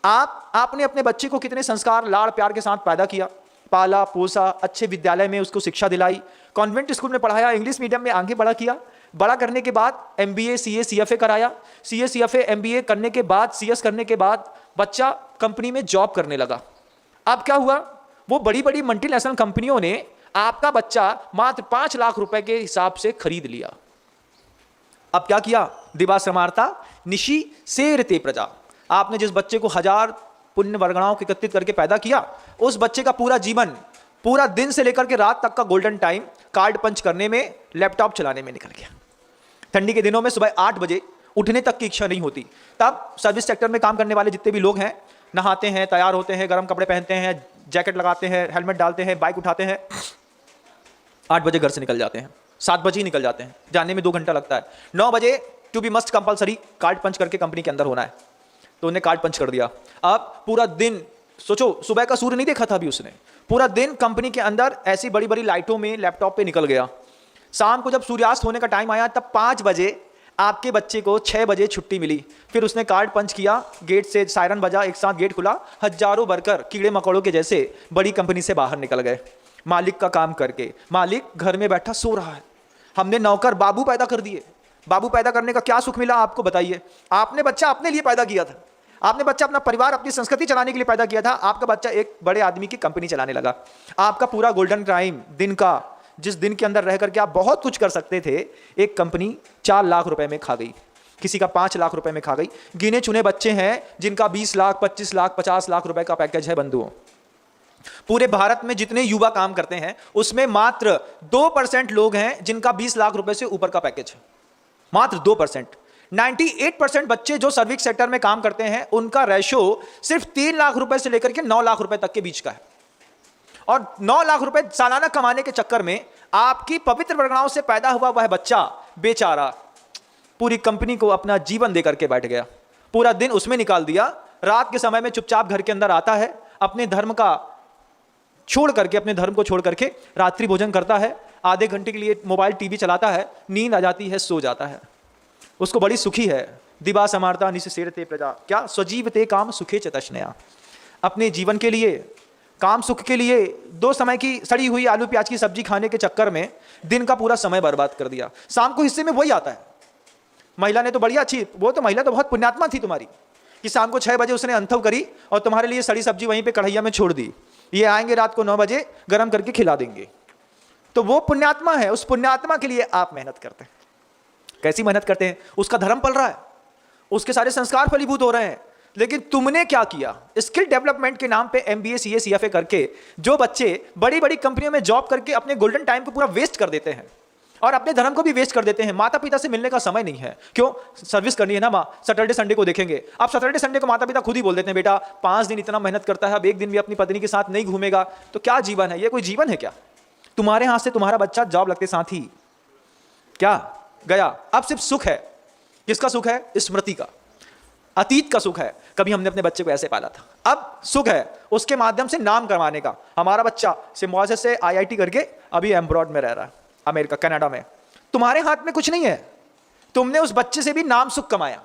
आपने अपने बच्चे को कितने संस्कार लाड़ प्यार के साथ पैदा किया, पाला पोसा, अच्छे विद्यालय में उसको शिक्षा दिलाई, कॉन्वेंट स्कूल में पढ़ाया, इंग्लिश मीडियम में आगे बड़ा किया। बड़ा करने के बाद MBA CA CFA कराया, CA CFA MBA करने के बाद CS करने के बाद बच्चा कंपनी में जॉब करने लगा। अब क्या हुआ, वो बड़ी बड़ी मल्टीनेशनल कंपनियों ने आपका बच्चा मात्र 5 लाख रुपए के हिसाब से खरीद लिया। अब क्या किया, दिवाश्रमार्ता निशि सेरते प्रजा। आपने जिस बच्चे को 1000 पुण्य वर्गणाओं को एकत्रित करके पैदा किया, उस बच्चे का पूरा जीवन, पूरा दिन से लेकर के रात तक का गोल्डन टाइम कार्ड पंच करने में, लैपटॉप चलाने में निकल गया। ठंडी के दिनों में सुबह 8 बजे उठने तक की इच्छा नहीं होती। तब सर्विस सेक्टर में काम करने वाले जितने भी लोग हैं, नहाते हैं, तैयार होते हैं, गर्म कपड़े पहनते हैं, जैकेट लगाते हैं, हेलमेट डालते हैं, बाइक उठाते हैं, 8 बजे घर से निकल जाते हैं, 7 बजे ही निकल जाते हैं, जाने में 2 घंटा लगता है। 9 बजे to be must compulsory card punch करके कंपनी के अंदर होना है, तो उन्हें कार्ड पंच कर दिया। अब पूरा दिन सोचो, सुबह का सूर्य नहीं देखा था अभी उसने, पूरा दिन कंपनी के अंदर ऐसी बड़ी बड़ी लाइटों में लैपटॉप पे निकल गया। शाम को जब सूर्यास्त होने का टाइम आया तब 5 बजे आपके बच्चे को 6 बजे छुट्टी मिली। फिर उसने कार्ड पंच किया, गेट से सायरन बजा, एक साथ गेट खुला, हजारों वर्कर कीड़े मकोड़ों के जैसे बड़ी कंपनी से बाहर निकल गए मालिक का काम करके। मालिक घर में बैठा सो रहा है। हमने नौकर बाबू पैदा कर दिए। बाबू पैदा करने का क्या सुख मिला आपको बताइए? आपने बच्चा अपने लिए पैदा किया था, आपने बच्चा अपना परिवार, अपनी संस्कृति चलाने के लिए पैदा किया था। आपका बच्चा एक बड़े आदमी की कंपनी चलाने लगा। आपका पूरा गोल्डन टाइम दिन का, जिस दिन के अंदर रह करके आप बहुत कुछ कर सकते थे, एक कंपनी 4 लाख रुपए में खा गई, किसी का 5 लाख रुपए में खा गई। गिने चुने बच्चे हैं जिनका 20 लाख, 25 लाख, 50 लाख रुपए का पैकेज है बंधुओं। पूरे भारत में जितने युवा काम करते हैं उसमें मात्र 2% लोग हैं जिनका 20 लाख रुपए से ऊपर का पैकेज है, मात्र 2%। 98% बच्चे जो सर्विस सेक्टर में काम करते हैं उनका रेशो सिर्फ 3 लाख रुपए से लेकर के 9 लाख रुपए तक के बीच का है। और 9 लाख रुपए सालाना कमाने के चक्कर में आपकी पवित्र परगनाओं से पैदा हुआ वह बच्चा बेचारा पूरी कंपनी को अपना जीवन देकर के बैठ गया, पूरा दिन उसमें निकाल दिया। रात के समय में चुपचाप घर के अंदर आता है, अपने धर्म का छोड़ करके, अपने धर्म को छोड़ करके रात्रि भोजन करता है, आधे घंटे के लिए मोबाइल टीवी चलाता है, नींद आ जाती है, सो जाता है। उसको बड़ी सुखी है। दिवा समारता निसेरते प्रजा, क्या स्वजीवते काम सुखे च तश्नया। अपने जीवन के लिए, काम सुख के लिए 2 समय की सड़ी हुई आलू प्याज की सब्जी खाने के चक्कर में दिन का पूरा समय बर्बाद कर दिया। शाम को हिस्से में वही आता है। महिला ने तो बढ़िया अच्छी, वो तो महिला तो बहुत पुण्यात्मा थी तुम्हारी कि शाम को 6 बजे उसने अंथव करी और तुम्हारे लिए सड़ी सब्जी वहीं पे कढ़ैया में छोड़ दी। ये आएंगे रात को 9 बजे गर्म करके खिला देंगे। तो वो पुण्यात्मा है, उस पुण्यात्मा के लिए आप मेहनत करते हैं। कैसी मेहनत करते हैं? उसका धर्म पल रहा है, उसके सारे संस्कार फलीभूत हो रहे हैं। लेकिन तुमने क्या किया? स्किल डेवलपमेंट के नाम पे MBA CA CFA करके जो बच्चे बड़ी बड़ी कंपनियों में जॉब करके अपने गोल्डन टाइम को पूरा वेस्ट कर देते हैं और अपने धर्म को भी वेस्ट कर देते हैं। माता पिता से मिलने का समय नहीं है, क्यों? सर्विस करनी है ना माँ, सैटरडे संडे को देखेंगे। अब सैटरडे संडे को माता पिता खुद ही बोल देते हैं, बेटा 5 दिन इतना मेहनत करता है, अब एक दिन भी अपनी पत्नी के साथ नहीं घूमेगा तो क्या जीवन है? ये कोई जीवन है क्या? तुम्हारे हाथ से तुम्हारा बच्चा जॉब लगते साथ ही क्या गया? अब सिर्फ सुख है। किसका सुख है? स्मृति का, अतीत का सुख है। कभी हमने अपने बच्चे को ऐसे पाला था। अब सुख है उसके माध्यम से नाम करवाने का। हमारा बच्चा सिम्बाब्वे से IIT करके अभी एम्ब्रॉड में रह रहा है, अमेरिका, कनाडा में। तुम्हारे हाथ में कुछ नहीं है। तुमने उस बच्चे से भी नाम सुख कमाया,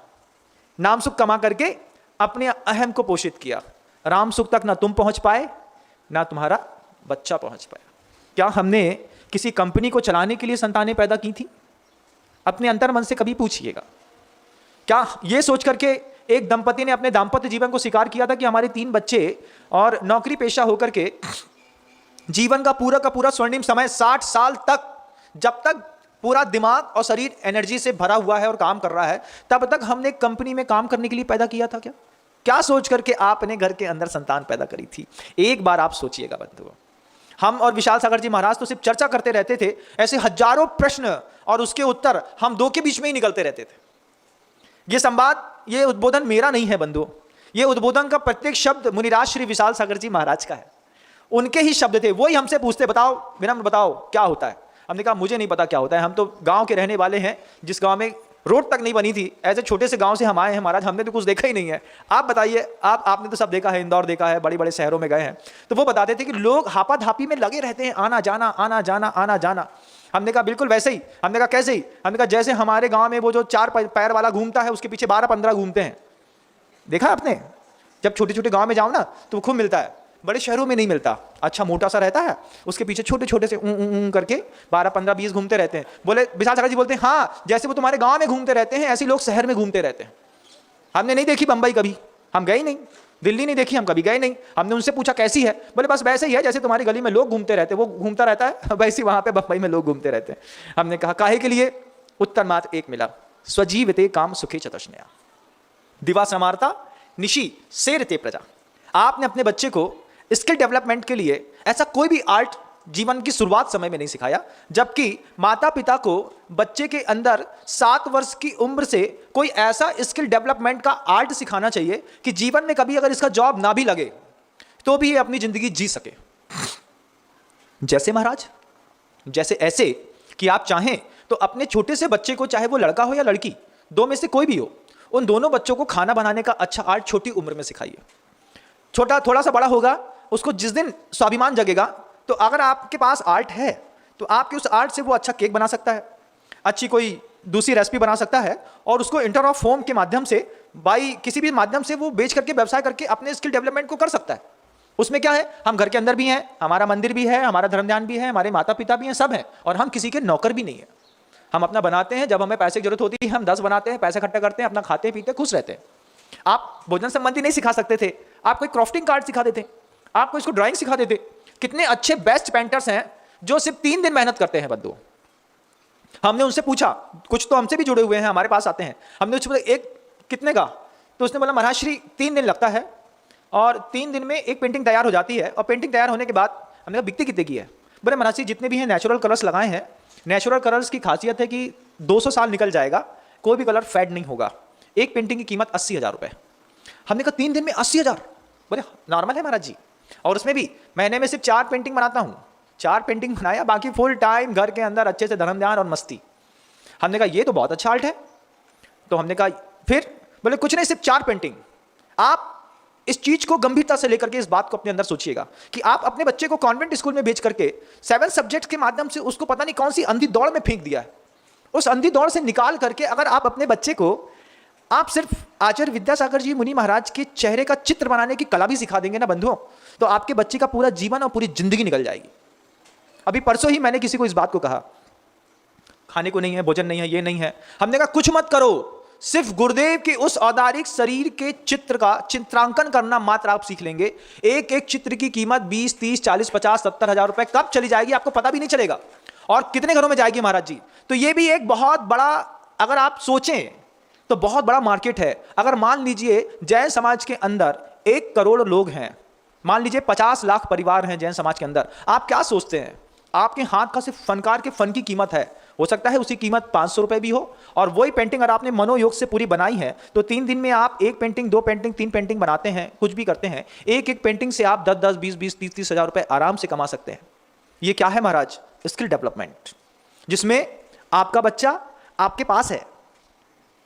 नाम सुख कमा करके अपने अहम को पोषित किया। राम सुख तक ना तुम पहुंच पाए ना तुम्हारा बच्चा पहुंच पाया। क्या हमने किसी कंपनी को चलाने के लिए संतानें पैदा की थी? अपने अंतर्मन से कभी पूछिएगा। क्या ये सोच करके एक दंपति ने अपने दाम्पत्य जीवन को स्वीकार किया था कि हमारे 3 बच्चे और नौकरी पेशा होकर के जीवन का पूरा स्वर्णिम समय 60 साल तक, जब तक पूरा दिमाग और शरीर एनर्जी से भरा हुआ है और काम कर रहा है, तब तक हमने कंपनी में काम करने के लिए पैदा किया था? क्या सोच करके आपने घर के अंदर संतान पैदा करी थी? एक बार आप सोचिएगा बंधुओं। हम और विशाल सागर जी महाराज तो सिर्फ चर्चा करते रहते थे, ऐसे हजारों प्रश्न और उसके उत्तर हम 2 के बीच में ही निकलते रहते थे। ये संवाद, ये उद्बोधन मेरा नहीं है बंधुओं, ये उद्बोधन का प्रत्येक शब्द मुनिराज श्री विशाल सागर जी महाराज का है। उनके ही शब्द थे। वही हमसे पूछते, बताओ विनम्र, बताओ क्या होता है? हमने कहा मुझे नहीं पता क्या होता है, हम तो गांव के रहने वाले हैं, जिस गांव में रोड तक नहीं बनी थी, ऐसे छोटे से गांव से हम आए हैं महाराज, हमने तो कुछ देखा ही नहीं है। आप बताइए, आपने तो सब देखा है, इंदौर देखा है, बड़े बड़े शहरों में गए हैं। तो वो बताते थे कि लोग हापाधापी में लगे रहते हैं, आना जाना आना जाना आना जाना। हमने कहा बिल्कुल वैसे ही। हमने कहा कैसे ही? हमने कहा जैसे हमारे गांव में वो जो 4 पैर वाला घूमता है उसके पीछे 12-15 घूमते हैं। देखा आपने? जब छोटे छोटे गांव में जाओ ना तो खूब मिलता है, बड़े शहरों में नहीं मिलता। अच्छा मोटा सा रहता है, उसके पीछे छोटे छोटे से करके 12-15-20 घूमते रहते हैं। बोले विशाल सागर जी बोलते हैं, हाँ जैसे वो तुम्हारे गांव में घूमते रहते हैं ऐसे लोग शहर में घूमते रहते हैं। हमने नहीं देखी बंबई कभी, हम गए नहीं। दिल्ली नहीं देखी, हम कभी गए नहीं। हमने उनसे पूछा कैसी है? बोले बस वैसे ही है जैसे तुम्हारी गली में लोग घूमते रहते हैं, वो घूमता रहता है वैसे वहां पे बंबई में लोग घूमते रहते हैं। हमने कहा काहे के लिए? उत्तर मात्र एक मिला, स्वजीवते काम सुखे च तश्नया। दिवा समारता निशी सेरते प्रजा। आपने अपने बच्चे को स्किल डेवलपमेंट के लिए ऐसा कोई भी आर्ट जीवन की शुरुआत समय में नहीं सिखाया, जबकि माता पिता को बच्चे के अंदर 7 वर्ष की उम्र से कोई ऐसा स्किल डेवलपमेंट का आर्ट सिखाना चाहिए कि जीवन में कभी अगर इसका जॉब ना भी लगे तो भी ये अपनी जिंदगी जी सके। जैसे महाराज, जैसे ऐसे कि आप चाहें तो अपने छोटे से बच्चे को, चाहे वो लड़का हो या लड़की, 2 में से कोई भी हो, उन दोनों बच्चों को खाना बनाने का अच्छा आर्ट छोटी उम्र में सिखाइए। छोटा थोड़ा सा बड़ा होगा, उसको जिस दिन स्वाभिमान जगेगा, तो अगर आपके पास आर्ट है तो आपके उस आर्ट से वो अच्छा केक बना सकता है, अच्छी कोई दूसरी रेसिपी बना सकता है, और उसको इंटर ऑफ होम के माध्यम से, बाई किसी भी माध्यम से वो बेच करके, व्यवसाय करके अपने स्किल डेवलपमेंट को कर सकता है। उसमें क्या है, हम घर के अंदर भी हैं, हमारा मंदिर भी है, हमारा धर्म ध्यान भी है, हमारे माता पिता भी हैं, सब हैं, और हम किसी के नौकर भी नहीं है। हम अपना बनाते हैं, जब हमें पैसे की जरूरत होती है हम 10 बनाते हैं, पैसे इकट्ठा करते हैं, अपना खाते पीते खुश रहते हैं। आप भोजन संबंधी नहीं सिखा सकते थे, आप कोई क्राफ्टिंग कार्ड सिखा देते, आपको इसको ड्राइंग सिखा देते। कितने अच्छे बेस्ट पेंटर्स हैं जो सिर्फ 3 दिन मेहनत करते हैं बंधु। हमने उनसे पूछा, कुछ तो हमसे भी जुड़े हुए हैं, हमारे पास आते हैं, हमने उससे पूछा एक कितने का, तो उसने बोला महाराज श्री 3 दिन लगता है, और 3 दिन में एक पेंटिंग तैयार हो जाती है, और पेंटिंग तैयार होने के बाद हमने कहा बिकती कितने की है? बोले महाराज श्री जितने भी हैं नेचुरल कलर्स लगाए हैं, नेचुरल कलर्स की खासियत है कि 200 साल निकल जाएगा, कोई भी कलर फेड नहीं होगा, एक पेंटिंग की कीमत 80,000 रुपये। हमने कहा 3 दिन में 80,000? बोले नॉर्मल है महाराज जी, और उसमें भी महीने में सिर्फ 4 पेंटिंग बनाता हूँ, 4 पेंटिंग बनाया, बाकी फुल टाइम घर के अंदर अच्छे से धर्म ध्यान और मस्ती। हमने कहा ये तो बहुत अच्छा आर्ट है। तो हमने कहा फिर? बोले कुछ नहीं, सिर्फ 4 पेंटिंग। आप इस चीज को गंभीरता से लेकर के इस बात को अपने अंदर सोचिएगा कि आप अपने बच्चे को कॉन्वेंट स्कूल में भेज करके 7 सब्जेक्ट्स के माध्यम से उसको पता नहीं कौन सी अंधी दौड़ में फेंक दिया है। उस अंधी दौड़ से निकाल करके अगर आप अपने बच्चे को आप सिर्फ आचार्य विद्यासागर जी मुनि महाराज के चेहरे का चित्र बनाने की कला भी सिखा देंगे ना बंधुओं, तो आपके बच्चे का पूरा जीवन और पूरी जिंदगी निकल जाएगी। अभी परसों ही मैंने किसी को इस बात को कहा, खाने को नहीं है, भोजन नहीं है, ये नहीं है। हमने कहा कुछ मत करो, सिर्फ गुरुदेव के उस औदारिक शरीर के चित्र का चित्रांकन करना मात्र आप सीख लेंगे। एक एक चित्र की कीमत 20, 30, 40, 50, 70 हजार रुपए कब चली जाएगी आपको पता भी नहीं चलेगा, और कितने घरों में जाएगी महाराज जी। तो ये भी एक बहुत बड़ा, अगर आप सोचें तो बहुत बड़ा मार्केट है। अगर मान लीजिए जैन समाज के अंदर 1 करोड़ लोग हैं, मान लीजिए 50 लाख परिवार हैं जैन समाज के अंदर, आप क्या सोचते हैं आपके हाथ का सिर्फ फनकार के फन की कीमत है, हो सकता है उसी कीमत 500 रुपए भी हो, और वही पेंटिंग अगर आपने मनोयोग से पूरी बनाई है तो 3 दिन में आप 1 पेंटिंग, 2 पेंटिंग, 3 पेंटिंग बनाते हैं, कुछ भी करते हैं, एक एक पेंटिंग से आप 10-10, 20-20, 30-30 हजार रुपए आराम से कमा सकते हैं। ये क्या है महाराज? स्किल डेवलपमेंट, जिसमें आपका बच्चा आपके पास है,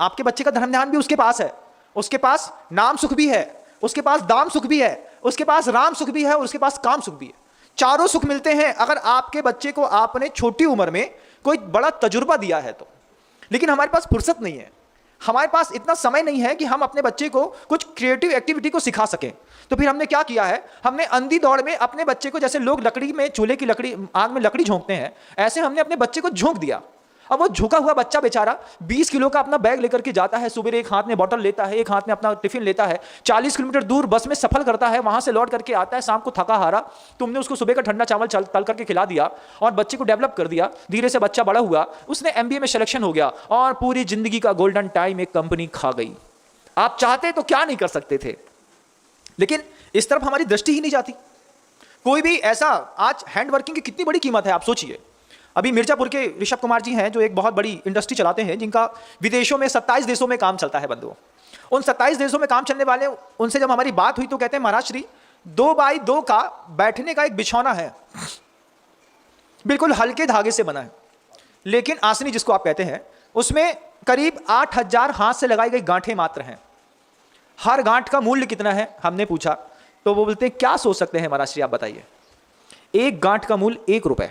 आपके बच्चे का धर्म ध्यान भी उसके पास है, उसके पास नाम सुख भी है, उसके पास दाम सुख भी है, उसके पास राम सुख भी है, और उसके पास काम सुख भी है। चारों सुख मिलते हैं अगर आपके बच्चे को आपने छोटी उम्र में कोई बड़ा तजुर्बा दिया है तो। लेकिन हमारे पास फुर्सत नहीं है, हमारे पास इतना समय नहीं है कि हम अपने बच्चे को कुछ क्रिएटिव एक्टिविटी को सिखा सकें। तो फिर हमने क्या किया है, हमने अंधी दौड़ में अपने बच्चे को, जैसे लोग लकड़ी में, चूल्हे की लकड़ी, आग में लकड़ी झोंकते हैं, ऐसे हमने अपने बच्चे को झोंक दिया। अब वो झुका हुआ बच्चा बेचारा 20 किलो का अपना बैग लेकर के जाता है, सुबह एक हाथ में बॉटल लेता है, एक हाथ में अपना टिफिन लेता है, 40 किलोमीटर दूर बस में सफर करता है, वहां से लौट करके आता है शाम को थका हारा। तुमने उसको सुबह का ठंडा चावल तल करके खिला दिया और बच्चे को डेवलप कर दिया, धीरे से बच्चा बड़ा हुआ, उसने MBA में सिलेक्शन हो गया और पूरी जिंदगी का गोल्डन टाइम एक कंपनी खा गई। आप चाहते तो क्या नहीं कर सकते थे, लेकिन इस तरफ हमारी दृष्टि ही नहीं जाती। कोई भी ऐसा, आज हैंड वर्किंग की कितनी बड़ी कीमत है आप सोचिए। अभी मिर्जापुर के ऋषभ कुमार जी हैं जो एक बहुत बड़ी इंडस्ट्री चलाते हैं, जिनका विदेशों में 27 देशों में काम चलता है बंधुओं। उन 27 देशों में काम चलने वाले, उनसे जब हमारी बात हुई तो कहते हैं महाराज श्री 2x2 का बैठने का एक बिछौना है, बिल्कुल हल्के धागे से बना है, लेकिन आसनी जिसको आप कहते हैं उसमें करीब 8,000 हाथ से लगाई गई गांठें मात्र हैं। हर गांठ का मूल्य कितना है हमने पूछा, तो वो बोलते हैं क्या सोच सकते हैं महाराज श्री आप बताइए, एक गांठ का मूल्य 1 रुपए।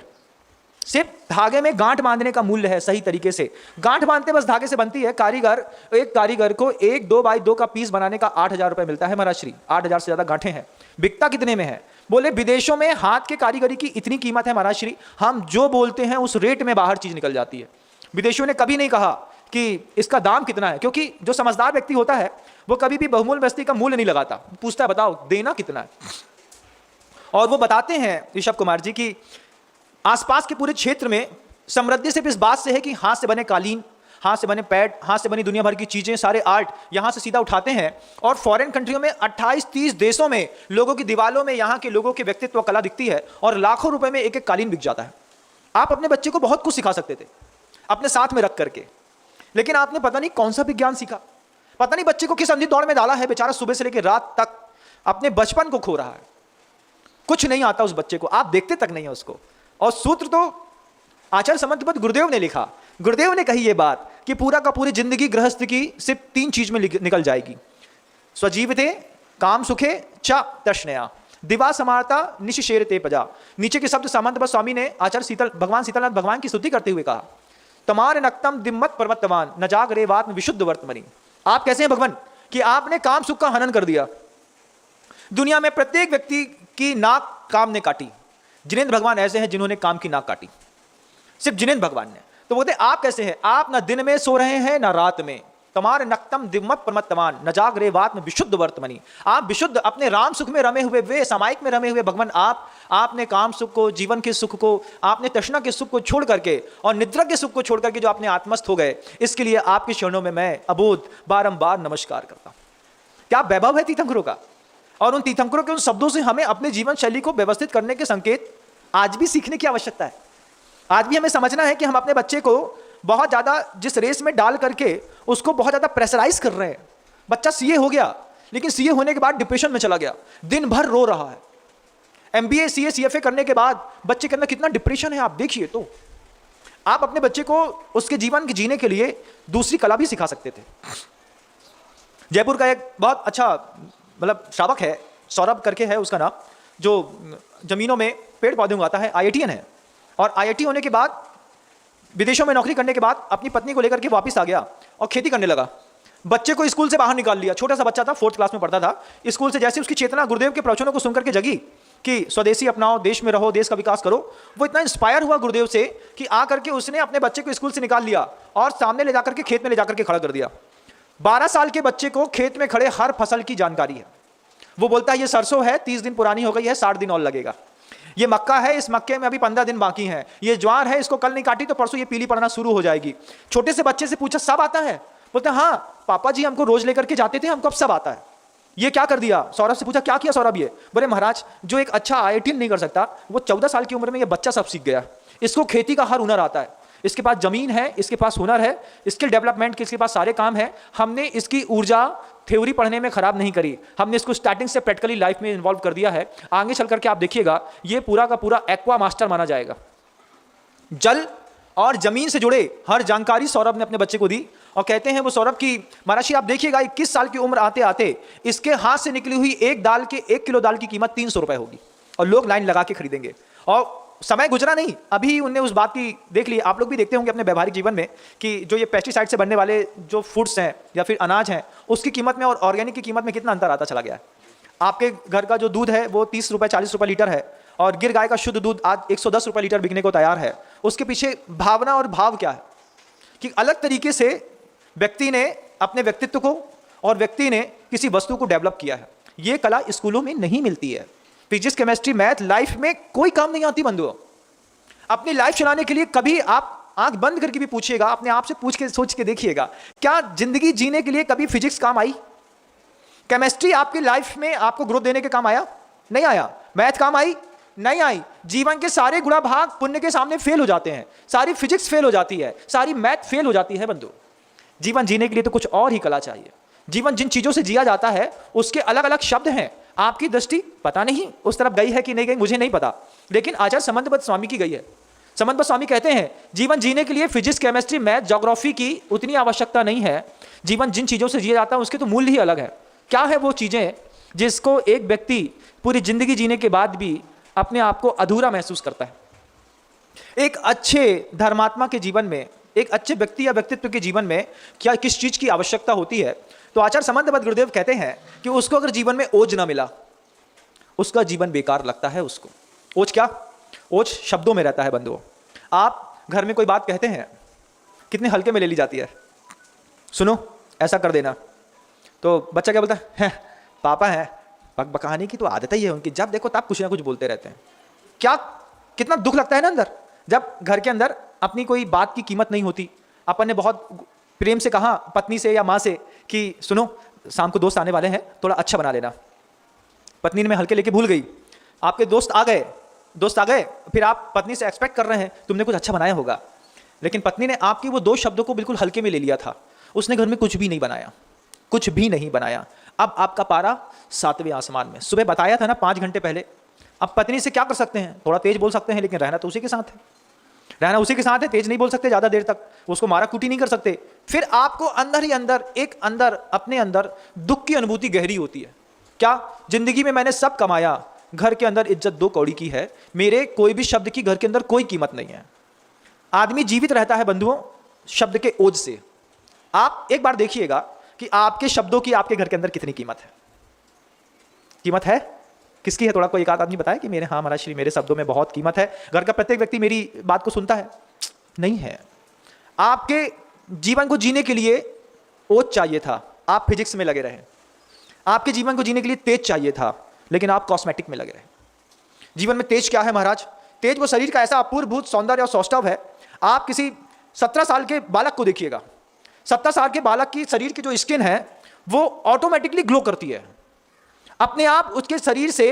सिर्फ धागे में गांठ बांधने का मूल्य है, सही तरीके से गांठ बांधते बस धागे से बनती है। एक कारीगर को एक 2x2 का पीस बनाने का 8,000 रुपए मिलता है महाराज श्री। 8,000 से ज्यादा गांठें हैं। बिकता कितने में है? बोले विदेशों में हाथ के कारीगरी की इतनी कीमत है महाराज श्री, हम जो बोलते हैं उस रेट में बाहर चीज निकल जाती है। विदेशियों ने कभी नहीं कहा कि इसका दाम कितना है, क्योंकि जो समझदार व्यक्ति होता है वो कभी भी बहुमूल्य वस्तु का मूल्य नहीं लगाता, पूछता है बताओ देना कितना है। और वो बताते हैं ऋषभ कुमार जी की आसपास के पूरे क्षेत्र में समृद्धि सिर्फ इस बात से है कि हाथ से बने कालीन, हाथ से बने पैड, हाथ से बनी दुनिया भर की चीजें, सारे आर्ट यहां से सीधा उठाते हैं और फॉरेन कंट्रियों में 28-30 देशों में लोगों की दीवारों में यहां के लोगों के व्यक्तित्व कला दिखती है और लाखों रुपए में एक एक कालीन बिक जाता है। आप अपने बच्चे को बहुत कुछ सिखा सकते थे अपने साथ में रख करके, लेकिन आपने पता नहीं कौन सा विज्ञान सीखा, पता नहीं बच्चे को किस अंधी दौड़ में डाला है। बेचारा सुबह से लेकर रात तक अपने बचपन को खो रहा है, कुछ नहीं आता उस बच्चे को, आप देखते तक नहीं है उसको। और सूत्र तो आचार्य समंतपद गुरुदेव ने लिखा, गुरुदेव ने कही ये बात कि पूरा का पूरी जिंदगी गृहस्थ की सिर्फ 3 चीज में निकल जाएगी, स्वजीविते काम सुखे च तृष्णया दिवा समारता निशिशेर ते पजा। नीचे के शब्द सामंत स्वामी ने आचार्य भगवान शीतलनाथ भगवान की स्तुति करते हुए कहा, तमार नक्तम दिम्मत पर्वतवान न जाग रे वात्म विशुद्ध वर्तमनी। आप कैसे हैं भगवान कि आपने काम सुख का हनन कर दिया। दुनिया में प्रत्येक व्यक्ति की नाक काम ने काटी, जिनेंद्र भगवान ऐसे हैं जिन्होंने काम की नाक काटी, सिर्फ जिनेंद्र भगवान ने। तो बोलते आप कैसे हैं, आप ना दिन में सो रहे हैं ना रात में, तमार नक्तम दिम्मत परमत्तमान न जाग रे वात्म विशुद्ध वर्तमनी। आप विशुद्ध अपने राम सुख में रमे हुए, वे सामायिक में रमे हुए भगवान, आपने काम सुख को, जीवन के सुख को, आपने तृष्णा के सुख को छोड़ करके और निद्रा के सुख को छोड़ करके जो आपने आत्मस्थ हो गए, इसके लिए आपके चरणों में मैं अबोध बारंबार नमस्कार करता हूं। क्या वैभव है तीर्थंकरों का, और उन तीर्थंकरों के उन शब्दों से हमें अपने जीवन शैली को व्यवस्थित करने के संकेत आज भी सीखने की आवश्यकता है। आज भी हमें समझना है कि हम अपने बच्चे को बहुत ज़्यादा जिस रेस में डाल करके उसको बहुत ज़्यादा प्रेशराइज कर रहे हैं। बच्चा सीए हो गया, लेकिन सीए होने के बाद डिप्रेशन में चला गया, दिन भर रो रहा है। एमबीए सीए सीएफए करने के बाद बच्चे के अंदर कितना डिप्रेशन है आप देखिए। तो आप अपने बच्चे को उसके जीवन के जीने के लिए दूसरी कला भी सिखा सकते थे। जयपुर का एक बहुत अच्छा मतलब श्रावक है, सौरभ करके है उसका नाम, जो जमीनों में पेड़ पौधे उगाता है, आईआईटीएन है। और आईआईटी होने के बाद विदेशों में नौकरी करने के बाद अपनी पत्नी को लेकर के वापस आ गया और खेती करने लगा। बच्चे को स्कूल से बाहर निकाल लिया, छोटा सा बच्चा था, 4th क्लास में पढ़ता था। स्कूल से जैसे उसकी चेतना गुरुदेव के प्रवचनों को सुनकर के जगी कि स्वदेशी अपनाओ, देश में रहो, देश का विकास करो, वो इतना इंस्पायर हुआ गुरुदेव से कि आकर के उसने अपने बच्चे को स्कूल से निकाल लिया और सामने ले जाकर के खेत में ले जाकर के खड़ा कर दिया। 12 साल के बच्चे को खेत में खड़े हर फसल की जानकारी है। वो बोलता है ये सरसों है, 30 दिन पुरानी हो गई है, 60 दिन और लगेगा। ये मक्का है, इस मक्के में अभी 15 दिन बाकी हैं। ये ज्वार है, इसको कल नहीं काटी तो परसों ये पीली पड़ना शुरू हो जाएगी। छोटे से बच्चे से पूछा सब आता है? बोलते हाँ पापा जी हमको रोज लेकर के जाते थे, हमको अब सब आता है। ये क्या कर दिया? सौरभ से पूछा क्या किया सौरभ? ये बोले महाराज जो एक अच्छा आईआईटी नहीं कर सकता, वो 14 साल की उम्र में ये बच्चा सब सीख गया। इसको खेती का हर हुनर आता है, इसके पास जमीन है, इसके पास हुनर है, स्किल डेवलपमेंट के इसके पास सारे काम है। हमने इसकी ऊर्जा थ्योरी पढ़ने में खराब नहीं करी, हमने इसको स्टार्टिंग से प्रैक्टिकली लाइफ में इन्वॉल्व कर दिया है। आगे चल करके आप देखिएगा ये पूरा का पूरा एक्वा मास्टर माना जाएगा। जल और जमीन से जुड़े हर जानकारी सौरभ ने अपने बच्चे को दी। और कहते हैं वो सौरभ की महाराज जी आप देखिएगा 21 साल की उम्र आते आते इसके हाथ से निकली हुई एक किलो दाल की कीमत 300 रुपए होगी और लोग लाइन लगा के खरीदेंगे। और समय गुजरा नहीं, अभी उनने उस बात की देख ली। आप लोग भी देखते होंगे अपने व्यवहारिक जीवन में कि जो ये पेस्टिसाइड से बनने वाले जो फूड्स हैं या फिर अनाज हैं, उसकी कीमत में और ऑर्गेनिक की कीमत में कितना अंतर आता चला गया है। आपके घर का जो दूध है वो 30 रुपये 40 रुपये लीटर है और गिर गाय का शुद्ध दूध आज 110 रुपये लीटर बिकने को तैयार है। उसके पीछे भावना और भाव क्या है कि अलग तरीके से व्यक्ति ने अपने व्यक्तित्व को और व्यक्ति ने किसी वस्तु को डेवलप किया है। ये कला स्कूलों में नहीं मिलती है। फिजिक्स केमिस्ट्री मैथ लाइफ में कोई काम नहीं आती बंधुओं। अपनी लाइफ चलाने के लिए कभी आप आंख बंद करके भी पूछिएगा, अपने आप से पूछ के सोच के देखिएगा, क्या जिंदगी जीने के लिए कभी फिजिक्स काम आई? केमिस्ट्री आपकी लाइफ में आपको ग्रोथ देने के काम आया? नहीं आया। मैथ काम आई? नहीं आई। जीवन के सारे गुणा भाग पुण्य के सामने फेल हो जाते हैं, सारी फिजिक्स फेल हो जाती है, सारी मैथ फेल हो जाती है बंधु। जीवन जीने के लिए तो कुछ और ही कला चाहिए। जीवन जिन चीजों से जिया जाता है उसके अलग अलग शब्द हैं। आपकी दृष्टि पता नहीं उस तरफ गई है कि नहीं गई, मुझे नहीं पता, लेकिन आचार्य समंतबद्ध स्वामी की गई है। समंतबद्ध स्वामी कहते हैं जीवन जीने के लिए फिजिक्स केमिस्ट्री मैथ ज्योग्राफी की उतनी आवश्यकता नहीं है। जीवन जिन चीजों से जिया जाता है उसके तो मूल्य ही अलग है। क्या है वो चीजें जिसको एक व्यक्ति पूरी जिंदगी जीने के बाद भी अपने आप को अधूरा महसूस करता है? एक अच्छे धर्मात्मा के जीवन में, एक अच्छे व्यक्ति या व्यक्तित्व के जीवन में क्या किस चीज की आवश्यकता होती है? तो आचार्य समंतबद्ध गुरुदेव कहते हैं कि उसको अगर जीवन में ओज ना मिला, उसका जीवन बेकार लगता है उसको। ओज क्या? ओज शब्दों में रहता है बंधुओं। आप घर में कोई बात कहते हैं, कितने हल्के में ले ली जाती है। सुनो ऐसा कर देना, तो बच्चा क्या बोलता है? पापा है, बकाने की तो आदत ही है उनकी, जब देखो तब कुछ ना कुछ बोलते रहते हैं। क्या कितना दुख लगता है ना अंदर, जब घर के अंदर अपनी कोई बात की कीमत नहीं होती। अपन ने बहुत प्रेम से कहा पत्नी से या माँ से कि सुनो शाम को दोस्त आने वाले हैं, थोड़ा अच्छा बना लेना। पत्नी ने मैं हल्के लेके भूल गई, आपके दोस्त आ गए, फिर आप पत्नी से एक्सपेक्ट कर रहे हैं तुमने कुछ अच्छा बनाया होगा, लेकिन पत्नी ने आपकी वो 2 शब्दों को बिल्कुल हल्के में ले लिया था। उसने घर में कुछ भी नहीं बनाया, कुछ भी नहीं बनाया। अब आपका पारा 7वें आसमान में। सुबह बताया था ना 5 घंटे पहले। अब पत्नी से क्या कर सकते हैं? थोड़ा तेज बोल सकते हैं, लेकिन रहना तो उसी के साथ है। रहना उसी के साथ है, तेज नहीं बोल सकते ज़्यादा देर तक, उसको मारा कुटी नहीं कर सकते। फिर आपको अंदर ही अंदर अपने अंदर दुख की अनुभूति गहरी होती है। क्या जिंदगी में मैंने सब कमाया, घर के अंदर इज्जत 2 कौड़ी की है, मेरे कोई भी शब्द की घर के अंदर कोई कीमत नहीं है। आदमी जीवित रहता है बंधुओं शब्द के ओज से। आप एक बार देखिएगा कि आपके शब्दों की आपके घर के अंदर कितनी कीमत है। कीमत है किसकी है? थोड़ा कोई एक आध आदमी बताए कि मेरे, हाँ महाराज श्री, मेरे शब्दों में बहुत कीमत है, घर का प्रत्येक व्यक्ति मेरी बात को सुनता है। नहीं है। आपके जीवन को जीने के लिए ओज चाहिए था, आप फिजिक्स में लगे रहे। आपके जीवन को जीने के लिए तेज चाहिए था, लेकिन आप कॉस्मेटिक में लगे रहे। जीवन में तेज क्या है महाराज? तेज वो शरीर का ऐसा अपूर्वभूत सौंदर्य और सौष्ठव है। आप किसी 17 साल के बालक को देखिएगा, 17 साल के बालक की शरीर की जो स्किन है वो ऑटोमेटिकली ग्लो करती है। अपने आप उसके शरीर से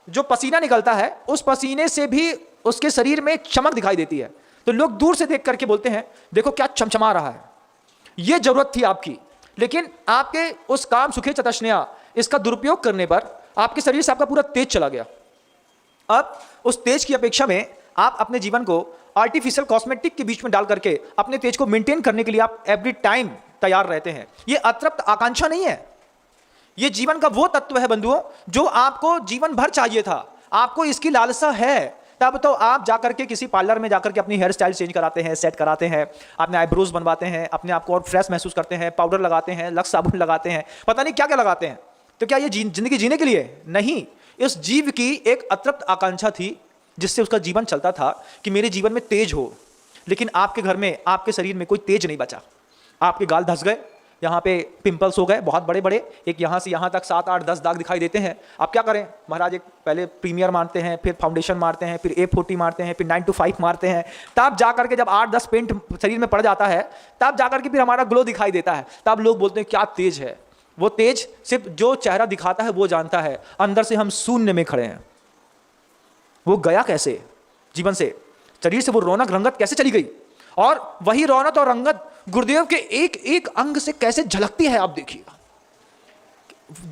जो पसीना निकलता है, उस पसीने से भी उसके शरीर में चमक दिखाई देती है। तो लोग दूर से देख करके बोलते हैं देखो क्या चमचमा रहा है। यह जरूरत थी आपकी, लेकिन आपके उस काम सुखे चतस्न्या इसका दुरुपयोग करने पर आपके शरीर से आपका पूरा तेज चला गया। अब उस तेज की अपेक्षा में आप अपने जीवन को आर्टिफिशियल कॉस्मेटिक के बीच में डाल करके अपने तेज को मेंटेन करने के लिए आप एवरी टाइम तैयार रहते हैं। यह अतृप्त आकांक्षा नहीं है, यह जीवन का वो तत्व है बंधुओं जो आपको जीवन भर चाहिए था। आपको इसकी लालसा है, तब तो आप जाकर के किसी पार्लर में जाकर के अपनी हेयर स्टाइल चेंज कराते हैं, सेट कराते हैं, अपने आईब्रोज बनवाते हैं, अपने आप को और फ्रेश महसूस करते हैं, पाउडर लगाते हैं, लक्स साबुन लगाते हैं, पता नहीं क्या क्या लगाते हैं। तो क्या ये जिंदगी जीने के लिए? नहीं। इस जीव की एक अतृप्त आकांक्षा थी जिससे उसका जीवन चलता था कि मेरे जीवन में तेज हो। लेकिन आपके घर में, आपके शरीर में कोई तेज नहीं बचा। आपके गाल धस गए, यहाँ पे पिंपल्स हो गए बहुत बड़े बड़े, एक यहाँ से यहाँ तक 7, 8, 10 दाग दिखाई देते हैं। आप क्या करें महाराज? एक पहले प्रीमियर मारते हैं, फिर फाउंडेशन मारते हैं, फिर A40 मारते हैं, फिर 9 to 5 मारते हैं, तब जाकर के जब 8-10 पेंट शरीर में पड़ जाता है, तब जाकर के फिर हमारा ग्लो दिखाई देता है। तब लोग बोलते हैं क्या तेज है। वो तेज सिर्फ जो चेहरा दिखाता है वो जानता है, अंदर से हम शून्य में खड़े हैं। वो गया कैसे जीवन से? शरीर से वो रौनक रंगत कैसे चली गई? और वही रौनक और रंगत गुरुदेव के एक एक अंग से कैसे झलकती है आप देखिएगा।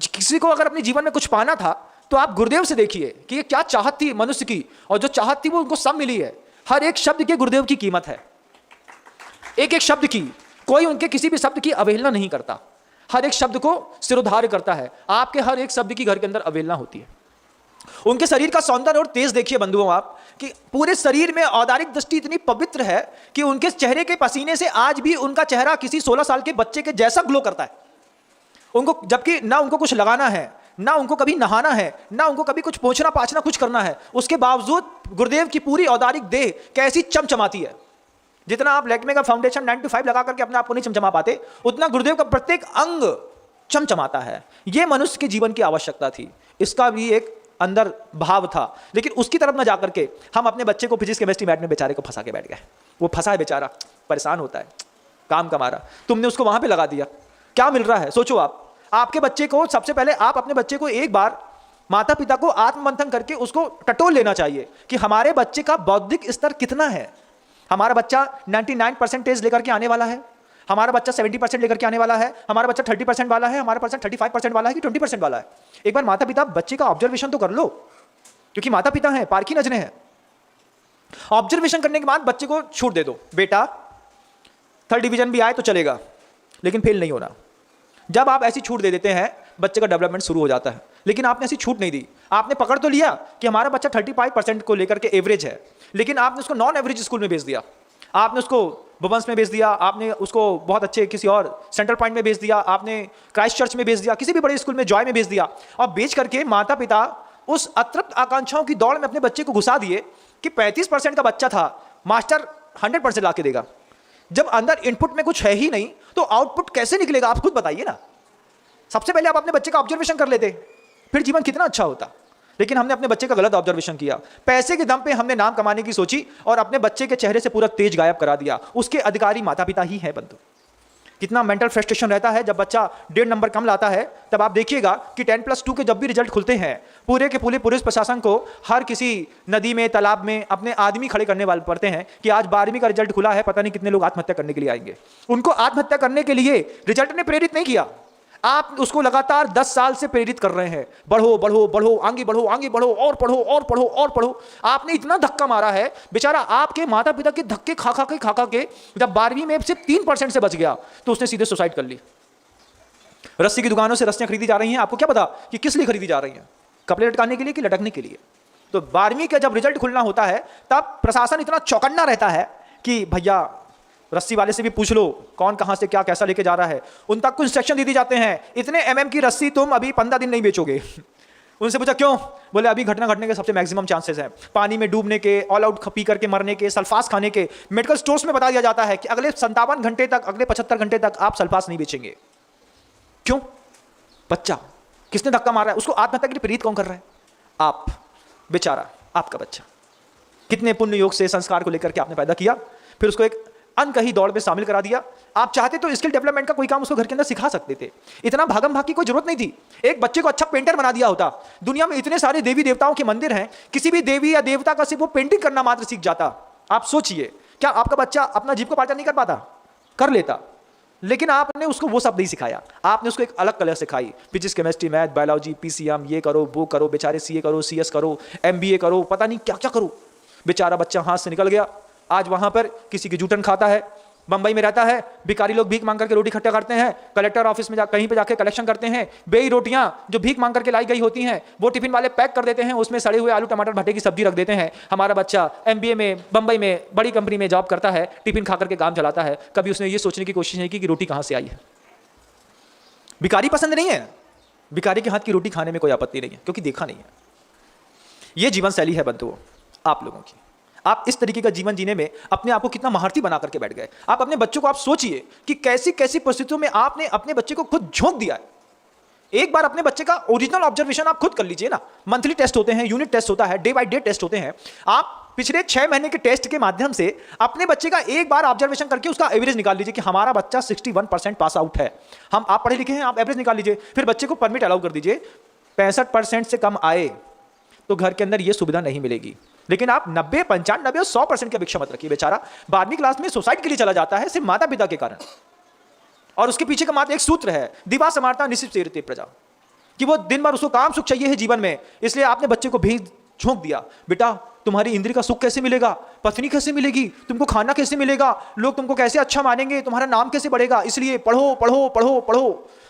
किसी को अगर अपने जीवन में कुछ पाना था तो आप गुरुदेव से देखिए कि ये क्या चाहत थी मनुष्य की, और जो चाहत थी वो उनको सब मिली है। हर एक शब्द के गुरुदेव की कीमत है, एक एक शब्द की। कोई उनके किसी भी शब्द की अवहेलना नहीं करता, हर एक शब्द को सिरोधार्य करता है। आपके हर एक शब्द की घर के अंदर अवहेलना होती है। उनके शरीर का सौंदर्य और तेज देखिए बंधुओं आप, कि पूरे शरीर में औदारिक दृष्टि इतनी पवित्र है कि उनके चेहरे के पसीने से आज भी उनका चेहरा किसी 16 साल के बच्चे के जैसा ग्लो करता है। उनको, जबकि ना उनको कुछ लगाना है, ना उनको कभी नहाना है, ना उनको कभी कुछ पोंछना पाछना कुछ करना है, उसके बावजूद गुरुदेव की पूरी औदारिक देह कैसी चमचमाती है। जितना आप लैक्मे का फाउंडेशन 9 to 5 लगा करके अपने आप को नहीं चमचमा पाते, उतना गुरुदेव का प्रत्येक अंग चमचमाता है। यह मनुष्य के जीवन की आवश्यकता थी, इसका भी एक अंदर भाव था। लेकिन उसकी तरफ ना जाकर के हम अपने बच्चे को फिजिक्स केमिस्ट्री मैथ में बेचारे को फंसा के बैठ गए। वो फंसा है बेचारा, परेशान होता है काम का मारा, तुमने उसको वहां पे लगा दिया। क्या मिल रहा है सोचो आप। आपके बच्चे को, सबसे पहले आप अपने बच्चे को एक बार माता पिता को आत्ममंथन करके उसको टटोल लेना चाहिए कि हमारे बच्चे का बौद्धिक स्तर कितना है। हमारा बच्चा 99% लेकर के आने वाला है, हमारा बच्चा 70% लेकर के आने वाला है, हमारा बच्चा 30% वाला है, हमारा बच्चा 35% वाला है कि 20% वाला है। एक बार माता पिता बच्चे का ऑब्जर्वेशन तो कर लो, क्योंकि माता पिता हैं, पारखी नजरें हैं। ऑब्जर्वेशन करने के बाद बच्चे को छूट दे दो, बेटा 3rd डिवीजन भी आए तो चलेगा, लेकिन फेल नहीं होना। जब आप ऐसी छूट दे देते हैं, बच्चे का डेवलपमेंट शुरू हो जाता है। लेकिन आपने ऐसी छूट नहीं दी, आपने पकड़ तो लिया कि हमारा बच्चा 35% को लेकर के एवरेज है, लेकिन आपने उसको नॉन एवरेज स्कूल में भेज दिया, आपने उसको भुवंस में भेज दिया, आपने उसको बहुत अच्छे किसी और सेंट्रल पॉइंट में भेज दिया, आपने क्राइस्ट चर्च में भेज दिया, किसी भी बड़े स्कूल में जॉय में भेज दिया, और बेच करके माता पिता उस अतृप्त आकांक्षाओं की दौड़ में अपने बच्चे को घुसा दिए कि 35% का बच्चा था, मास्टर 100% ला के देगा। जब अंदर इनपुट में कुछ है ही नहीं तो आउटपुट कैसे निकलेगा? आप खुद बताइए ना। सबसे पहले आप अपने बच्चे का ऑब्जर्वेशन कर लेते, फिर जीवन कितना अच्छा होता। लेकिन हमने अपने बच्चे का गलत ऑब्जर्वेशन किया, पैसे के दम पे हमने नाम कमाने की सोची और अपने बच्चे के चेहरे से पूरा तेज गायब करा दिया। उसके अधिकारी माता पिता ही हैं बंधु। कितना मेंटल फ्रस्ट्रेशन रहता है जब बच्चा 1.5 नंबर कम लाता है। तब आप देखिएगा कि 10+2 के जब भी रिजल्ट खुलते हैं, पूरे के पूरे पुलिस प्रशासन को हर किसी नदी में, तालाब में अपने आदमी खड़े करने वाले पड़ते हैं कि आज 12वीं का रिजल्ट खुला है, पता नहीं कितने लोग आत्महत्या करने के लिए आएंगे। उनको आत्महत्या करने के लिए रिजल्ट ने प्रेरित नहीं किया, आप उसको लगातार 10 साल से प्रेरित कर रहे हैं, बढ़ो बढ़ो बढ़ो, आगे बढ़ो आगे बढ़ो, और पढ़ो और पढ़ो और पढ़ो। आपने इतना धक्का मारा है, बेचारा आपके माता पिता के धक्के खा खा के जब 12वीं में सिर्फ 3% से बच गया तो उसने सीधे सुसाइड कर ली। रस्सी की दुकानों से रस्सियां खरीदी जा रही हैं, आपको क्या पता कि किस लिए खरीदी जा रही हैं? कपड़े लटकाने के लिए कि लटकने के लिए? तो 12वीं का जब रिजल्ट खुलना होता है तब प्रशासन इतना चौकन्ना रहता है कि भैया रस्सी वाले से भी पूछ लो कौन कहां से क्या कैसा लेके जा रहा है। उन तक कुछ इंस्ट्रक्शन दे दी जाते हैं, इतने mm की रस्सी तुम अभी 15 दिन नहीं बेचोगे। उनसे पूछा क्यों? बोले अभी घटना घटने के सबसे मैक्सिमम चांसेस है, पानी में डूबने के, ऑल आउट पी करके मरने के, सल्फास खाने के। मेडिकल स्टोर्स में बता दिया जाता है कि अगले 57 घंटे तक, अगले 75 घंटे तक आप सल्फास नहीं बेचेंगे। क्यों? बच्चा किसने धक्का मारा है उसको आत्महत्या के लिए प्रेरित कौन कर रहा है? आप, बेचारा आपका बच्चा। कितने पुण्य योग से संस्कार को लेकर के आपने पैदा किया, फिर उसको एक अनकही दौड़ में शामिल करा दिया। आप चाहते तो स्किल डेवलपमेंट का कोई काम उसको घर के अंदर सिखा सकते थे, इतना भागम भाग की कोई जरूरत नहीं थी। एक बच्चे को अच्छा पेंटर बना दिया होता। दुनिया में इतने सारे देवी देवताओं के मंदिर हैं, किसी भी देवी या देवता का सिर्फ वो पेंटिंग करना मात्र सीख जाता। आप सोचिए, क्या आपका बच्चा अपना जीविकोपार्जन नहीं कर पाता? कर लेता, लेकिन आपने उसको वो सब नहीं सिखाया। आपने उसको एक अलग कला सिखाई, physics, chemistry, math, biology, PCM, ये करो वो करो, बेचारे सीए करो, सीएस करो, एमबीए करो, पता नहीं क्या क्या करो। बेचारा बच्चा हाथ से निकल गया। आज वहां पर किसी की जूठन खाता है, बंबई में रहता है, भिखारी लोग भीख मांग करके रोटी इकट्ठा करते हैं, कलेक्टर ऑफिस में कहीं पे जाके कलेक्शन करते हैं। बेई रोटियां जो भीख मांग करके लाई गई होती हैं वो टिफिन वाले पैक कर देते हैं, उसमें सड़े हुए आलू टमाटर भट्टे की सब्जी रख देते हैं। हमारा बच्चा एमबीए में बंबई में बड़ी कंपनी में जॉब करता है, टिफिन खा करके काम चलाता है। कभी उसने ये सोचने की कोशिश नहीं की कि रोटी कहां से आई है। भिखारी पसंद नहीं है, भिखारी के हाथ की रोटी खाने में कोई आपत्ति नहीं है, क्योंकि देखा नहीं है। यह जीवन शैली है बंधुओं आप लोगों की। आप इस तरीके का जीवन जीने में अपने आप को कितना महारथी बना करके बैठ गए। आप अपने बच्चों को आप सोचिए कि कैसी कैसी परिस्थितियों में आपने अपने बच्चे को खुद झोंक दिया है। एक बार अपने बच्चे का ओरिजिनल ऑब्जर्वेशन आप खुद कर लीजिए ना। मंथली टेस्ट होते हैं, यूनिट टेस्ट होता है, डे बाय डे टेस्ट होते हैं। आप पिछले 6 महीने के टेस्ट के माध्यम से अपने बच्चे का एक बार ऑब्जर्वेशन करके उसका एवरेज निकाल लीजिए कि हमारा बच्चा 61% पास आउट है। आप पढ़े लिखे हैं, आप एवरेज निकाल लीजिए, फिर बच्चे को परमिट अलाउ कर दीजिए। 65% से कम आए तो घर के अंदर यह सुविधा नहीं मिलेगी। लेकिन आप 90, 95 और 100% की अपेक्षा मत रखिए। बेचारा 12वीं क्लास में सुसाइड के लिए चला जाता है सिर्फ माता पिता के कारण, और उसके पीछे का मात्र एक सूत्र है, दिवा समारता निश्चित सेरते प्रजा, कि वो दिन भर उसको काम सुख चाहिए है जीवन में। इसलिए आपने बच्चे को भेज झोंक दिया, बेटा तुम्हारी इंद्रिय का सुख कैसे मिलेगा, पत्नी कैसे मिलेगी, तुमको खाना कैसे मिलेगा, लोग तुमको कैसे अच्छा मानेंगे, तुम्हारा नाम कैसे बढ़ेगा, इसलिए पढ़ो पढ़ो पढ़ो पढ़ो।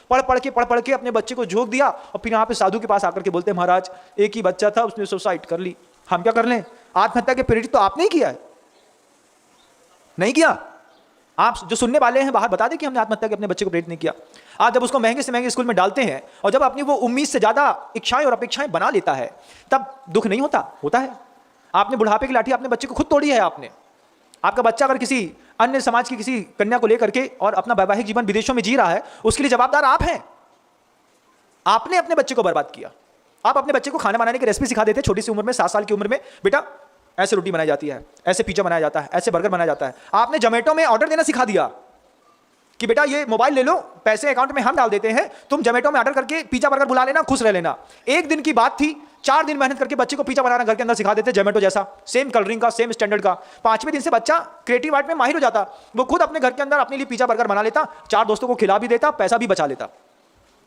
पढ़ पढ़ के अपने बच्चे को झोंक दिया, और फिर यहाँ पे साधु के पास आकर के बोलते हैं महाराज एक ही बच्चा था उसने सुसाइड कर ली, हम क्या कर लें? आत्महत्या के प्रेरित तो आपने ही किया है, नहीं किया। आप जो सुनने वाले हैं बाहर बता दें कि हमने आत्महत्या के अपने बच्चे को प्रेरित नहीं किया। आज जब उसको महंगे से महंगे स्कूल में डालते हैं और जब अपनी वो उम्मीद से ज्यादा इच्छाएं और अपेक्षाएं बना लेता है तब दुख नहीं होता? होता है। आपने बुढ़ापे की लाठी अपने बच्चे को खुद तोड़ी है। आपने, आपका बच्चा अगर किसी अन्य समाज की किसी कन्या को लेकर के और अपना वैवाहिक जीवन विदेशों में जी रहा है, उसके लिए जवाबदार आप हैं। आपने अपने बच्चे को बर्बाद किया। आप अपने बच्चे को खाना बनाने की रेसिपी सिखा देते छोटी सी उम्र में, 7 साल की उम्र में, बेटा ऐसे रोटी बनाई जाती है, ऐसे पिज्जा बनाया जाता है, ऐसे बर्गर बनाया जाता है। आपने जोमेटो में ऑर्डर देना सिखा दिया कि बेटा ये मोबाइल ले लो, पैसे अकाउंट में हम डाल देते हैं, तुम जोमेटो में ऑर्डर करके पिज्जा बर्गर बुला लेना, खुश रह लेना। एक दिन की बात थी, 4 दिन मेहनत करके बच्चे को पिज्जा बनाना घर के अंदर सिखा देते, जोमेटो जैसा, सेम कलरिंग का, सेम स्टैंडर्ड का। 5वें दिन से बच्चा क्रिएटिव आर्ट में माहिर हो जाता, वो खुद अपने घर के अंदर अपने लिए पिज्जा बर्गर बना लेता, 4 दोस्तों को खिला भी देता, पैसा भी बचा लेता।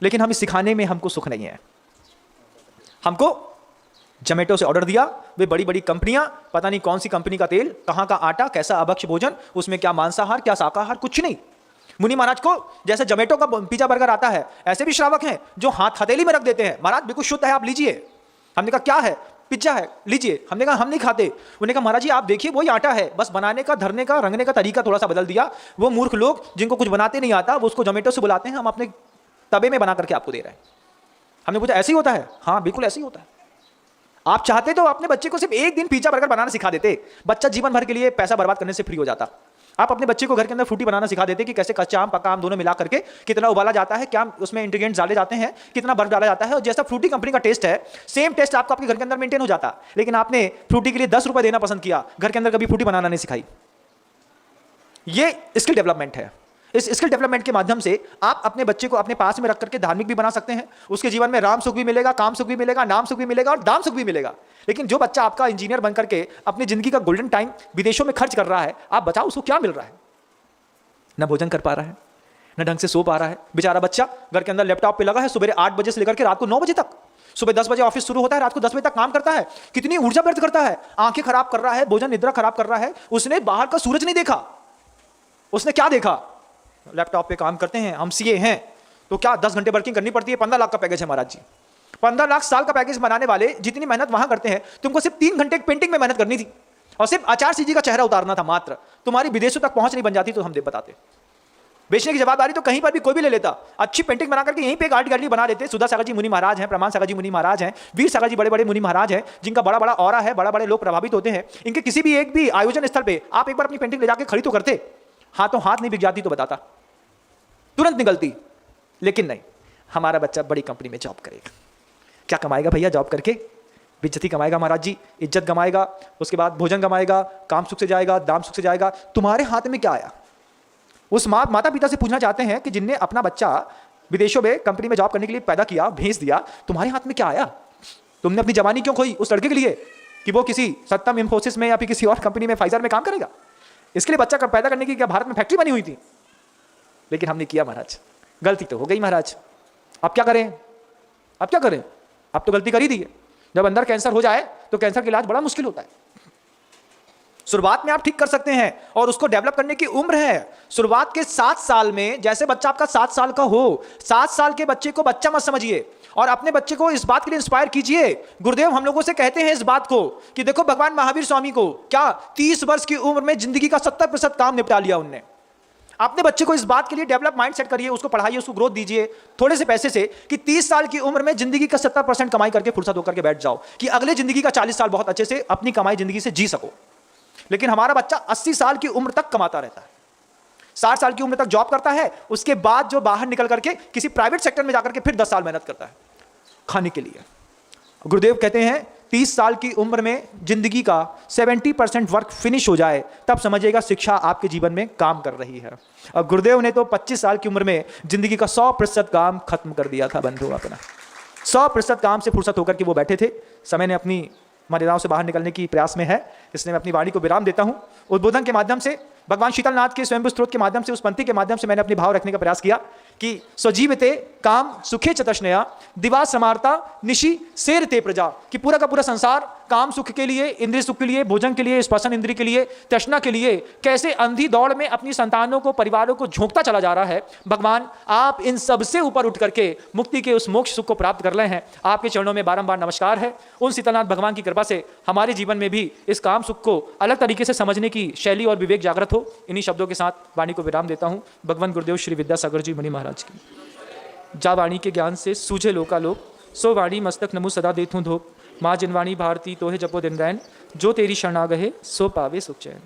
लेकिन हम इस सिखाने में हमको सुख नहीं है। हमको जोमेटो से ऑर्डर दिया, वे बड़ी बड़ी कंपनियां, पता नहीं कौन सी कंपनी का तेल, कहां का आटा, कैसा अभक्ष्य भोजन, उसमें क्या मांसाहार क्या शाकाहार, कुछ नहीं। मुनि महाराज को जैसे जोमेटो का पिज्जा बर्गर आता है, ऐसे भी श्रावक हैं जो हाथ हथेली में रख देते हैं, महाराज बिल्कुल शुद्ध है आप लीजिए। हमने कहा क्या है? पिज्जा है, लीजिए। हमने कहा हम नहीं खाते। उन्होंने कहा महाराज जी आप देखिए वही आटा है, बस बनाने का, धरने का, रंगने का तरीका थोड़ा सा बदल दिया। वो मूर्ख लोग जिनको कुछ बनाते नहीं आता वो उसको जोमेटो से बुलाते हैं, हम अपने तबे में बना करके आपको दे रहे हैं। हमने पूछा ऐसे ही होता है? हाँ बिल्कुल ऐसे ही होता है। आप चाहते तो अपने बच्चे को सिर्फ एक दिन पिज्जा बर्गर बनाना सिखा देते, बच्चा जीवन भर के लिए पैसा बर्बाद करने से फ्री हो जाता। आप अपने बच्चे को घर के अंदर फ्रूटी बनाना सिखा देते कि कैसे कच्चा आम पक्का आम दोनों मिला करके कितना उबाला जाता है, क्या उसमें इंग्रेडिएंट्स डाले जाते हैं, कितना बर्फ डाला जाता है, और जैसा फ्रूटी कंपनी का टेस्ट है सेम टेस्ट आपका आपके घर के अंदर मेंटेन हो जाता। लेकिन आपने फ्रूटी के लिए 10 रुपए देना पसंद किया, घर के अंदर कभी फ्रूटी बनाना नहीं सिखाई। ये स्किल डेवलपमेंट है। इस स्किल डेवलपमेंट के माध्यम से आप अपने बच्चे को अपने पास में रख करके धार्मिक भी बना सकते हैं, उसके जीवन में राम सुख भी मिलेगा, काम सुख भी मिलेगा, नाम सुख भी मिलेगा और दाम सुख भी मिलेगा। लेकिन जो बच्चा आपका इंजीनियर बनकर के अपनी जिंदगी का गोल्डन टाइम विदेशों में खर्च कर रहा है, आप बताओ उसको क्या मिल रहा है? न भोजन कर पा रहा है, न ढंग से सो पा रहा है। बेचारा बच्चा घर के अंदर लैपटॉप पे लगा है, सुबह 8 बजे से लेकर के रात को 9 बजे तक, सुबह 10 बजे ऑफिस शुरू होता है, रात को 10 बजे तक काम करता है। कितनी ऊर्जा व्यर्थ करता है, आंखें खराब कर रहा है, भोजन निद्रा खराब कर रहा है। उसने बाहर का सूरज नहीं देखा, उसने क्या देखा? लैपटॉप पे काम करते हैं, हम सीए हैं, तो क्या 10 घंटे वर्किंग करनी पड़ती है? 15 लाख का पैकेज है महाराज जी। 15 लाख साल का पैकेज बनाने वाले जितनी मेहनत वहां करते हैं, तुमको सिर्फ 3 घंटे पेंटिंग में मेहनत करनी थी और सिर्फ आचार्य जी का चेहरा उतारना था मात्र। तुम्हारी विदेशों तक पहुंच नहीं बन जाती तो हम दे बताते। बेचने की जवाबदारी तो कहीं पर भी कोई भी ले लेता। अच्छी पेंटिंग बना करके यहीं पे एक आर्ट गैलरी बना लेते। सुधा सागर जी मुनि महाराज हैं, प्रमाण सागर जी मुनि महाराज हैं, वीर सागर जी बड़े बड़े मुनि महाराज हैं, जिनका बड़ा बड़ा ऑरा है, बड़ा बड़े लोग प्रभावित होते हैं। इनके किसी भी एक भी आयोजन स्थल पे आप एक बार अपनी पेंटिंग ले जाकर खड़ी तो करते, हाथों हाथ नहीं बिक जाती तो बताता, तुरंत निकलती। लेकिन नहीं, हमारा बच्चा बड़ी कंपनी में जॉब करेगा। क्या कमाएगा भैया जॉब करके? बेइज्जती कमाएगा महाराज जी, इज्जत कमाएगा, उसके बाद भोजन कमाएगा, काम सुख से जाएगा, दाम सुख से जाएगा। तुम्हारे हाथ में क्या आया? उस माता पिता से पूछना चाहते हैं कि जिनने अपना बच्चा विदेशों में कंपनी में जॉब करने के लिए पैदा किया, भेज दिया, तुम्हारे हाथ में क्या आया? तुमने अपनी जवानी क्यों खोई उस लड़के के लिए कि वो किसी सत्तम इंफोसिस में या फिर किसी और कंपनी में फाइजर में काम करेगा? इसके लिए बच्चा पैदा करने की क्या भारत में फैक्ट्री बनी हुई थी? लेकिन हमने किया महाराज, गलती तो हो गई महाराज। अब क्या करें? अब क्या करें? अब तो गलती कर ही दी है। जब अंदर कैंसर हो जाए तो कैंसर का इलाज बड़ा मुश्किल होता है। शुरुआत में आप ठीक कर सकते हैं और उसको डेवलप करने की उम्र है। शुरुआत के 7 साल में, जैसे बच्चा आपका 7 साल का हो, 7 साल के बच्चे को बच्चा मत समझिए और अपने बच्चे को इस बात के लिए इंस्पायर कीजिए। गुरुदेव हम लोगों से कहते हैं इस बात को कि देखो भगवान महावीर स्वामी को क्या 30 वर्ष की उम्र में जिंदगी का 70% काम निपटा लिया उनने। अपने बच्चे को इस बात के लिए डेवलप माइंड सेट करिए, उसको पढ़ाइए, उसको ग्रोथ दीजिए थोड़े से पैसे से कि 30 साल की उम्र में जिंदगी का 70% कमाई करके फुर्सत होकर के बैठ जाओ कि अगले जिंदगी का 40 साल बहुत अच्छे से अपनी कमाई जिंदगी से जी सको। लेकिन हमारा बच्चा 80 साल की उम्र तक कमाता रहता है, 60 साल की उम्र तक जॉब करता है, उसके बाद जो बाहर निकल करके किसी प्राइवेट सेक्टर में जाकर के फिर 10 साल मेहनत करता है खाने के लिए। गुरुदेव कहते हैं 30 साल की उम्र में जिंदगी का 70% वर्क फिनिश हो जाए तब समझिएगा शिक्षा आपके जीवन में काम कर रही है। अब गुरुदेव ने तो 25 साल की उम्र में जिंदगी का 100% काम खत्म कर दिया था बंधु। अपना 100% काम से फुर्सत होकर के वो बैठे थे। समय ने अपनी मर्यादाओं से बाहर निकलने की प्रयास में है, इसलिए मैं अपनी वाणी को विराम देता हूं। उद्बोधन के माध्यम से, भगवान शीतलनाथ के स्वयंभू स्त्रोत के माध्यम से, उस पंक्ति के माध्यम से मैंने अपने भाव रखने का प्रयास किया कि स्वजीवते काम सुखे च तृष्णया दिवा समारता निशि सेरते प्रजा, कि पूरा का पूरा संसार काम सुख के लिए, इंद्रिय सुख के लिए, भोजन के लिए, स्पर्शन इंद्रिय के लिए, तृष्णा के लिए कैसे अंधी दौड़ में अपनी संतानों को, परिवारों को झोंकता चला जा रहा है। भगवान आप इन सब से ऊपर उठ करके मुक्ति के उस मोक्ष सुख को प्राप्त कर रहे हैं। आपके चरणों में बारंबार नमस्कार है। उन शीतलनाथ भगवान की कृपा से हमारे जीवन में भी इस काम सुख को अलग तरीके से समझने की शैली और विवेक जागृत हो। इन्हीं शब्दों के साथ वाणी को विराम देता हूँ। भगवान गुरुदेव श्री विद्यासागर जी मुनि महाराज की। जा वाणी के ज्ञान से सूझे लोकालोक, सो वाणी मस्तक नमु सदा देथूं धोप। माँ जिनवाणी भारती तो है जपो दिन रैन, जो तेरी शरणागहे सो पावे सुख चैन।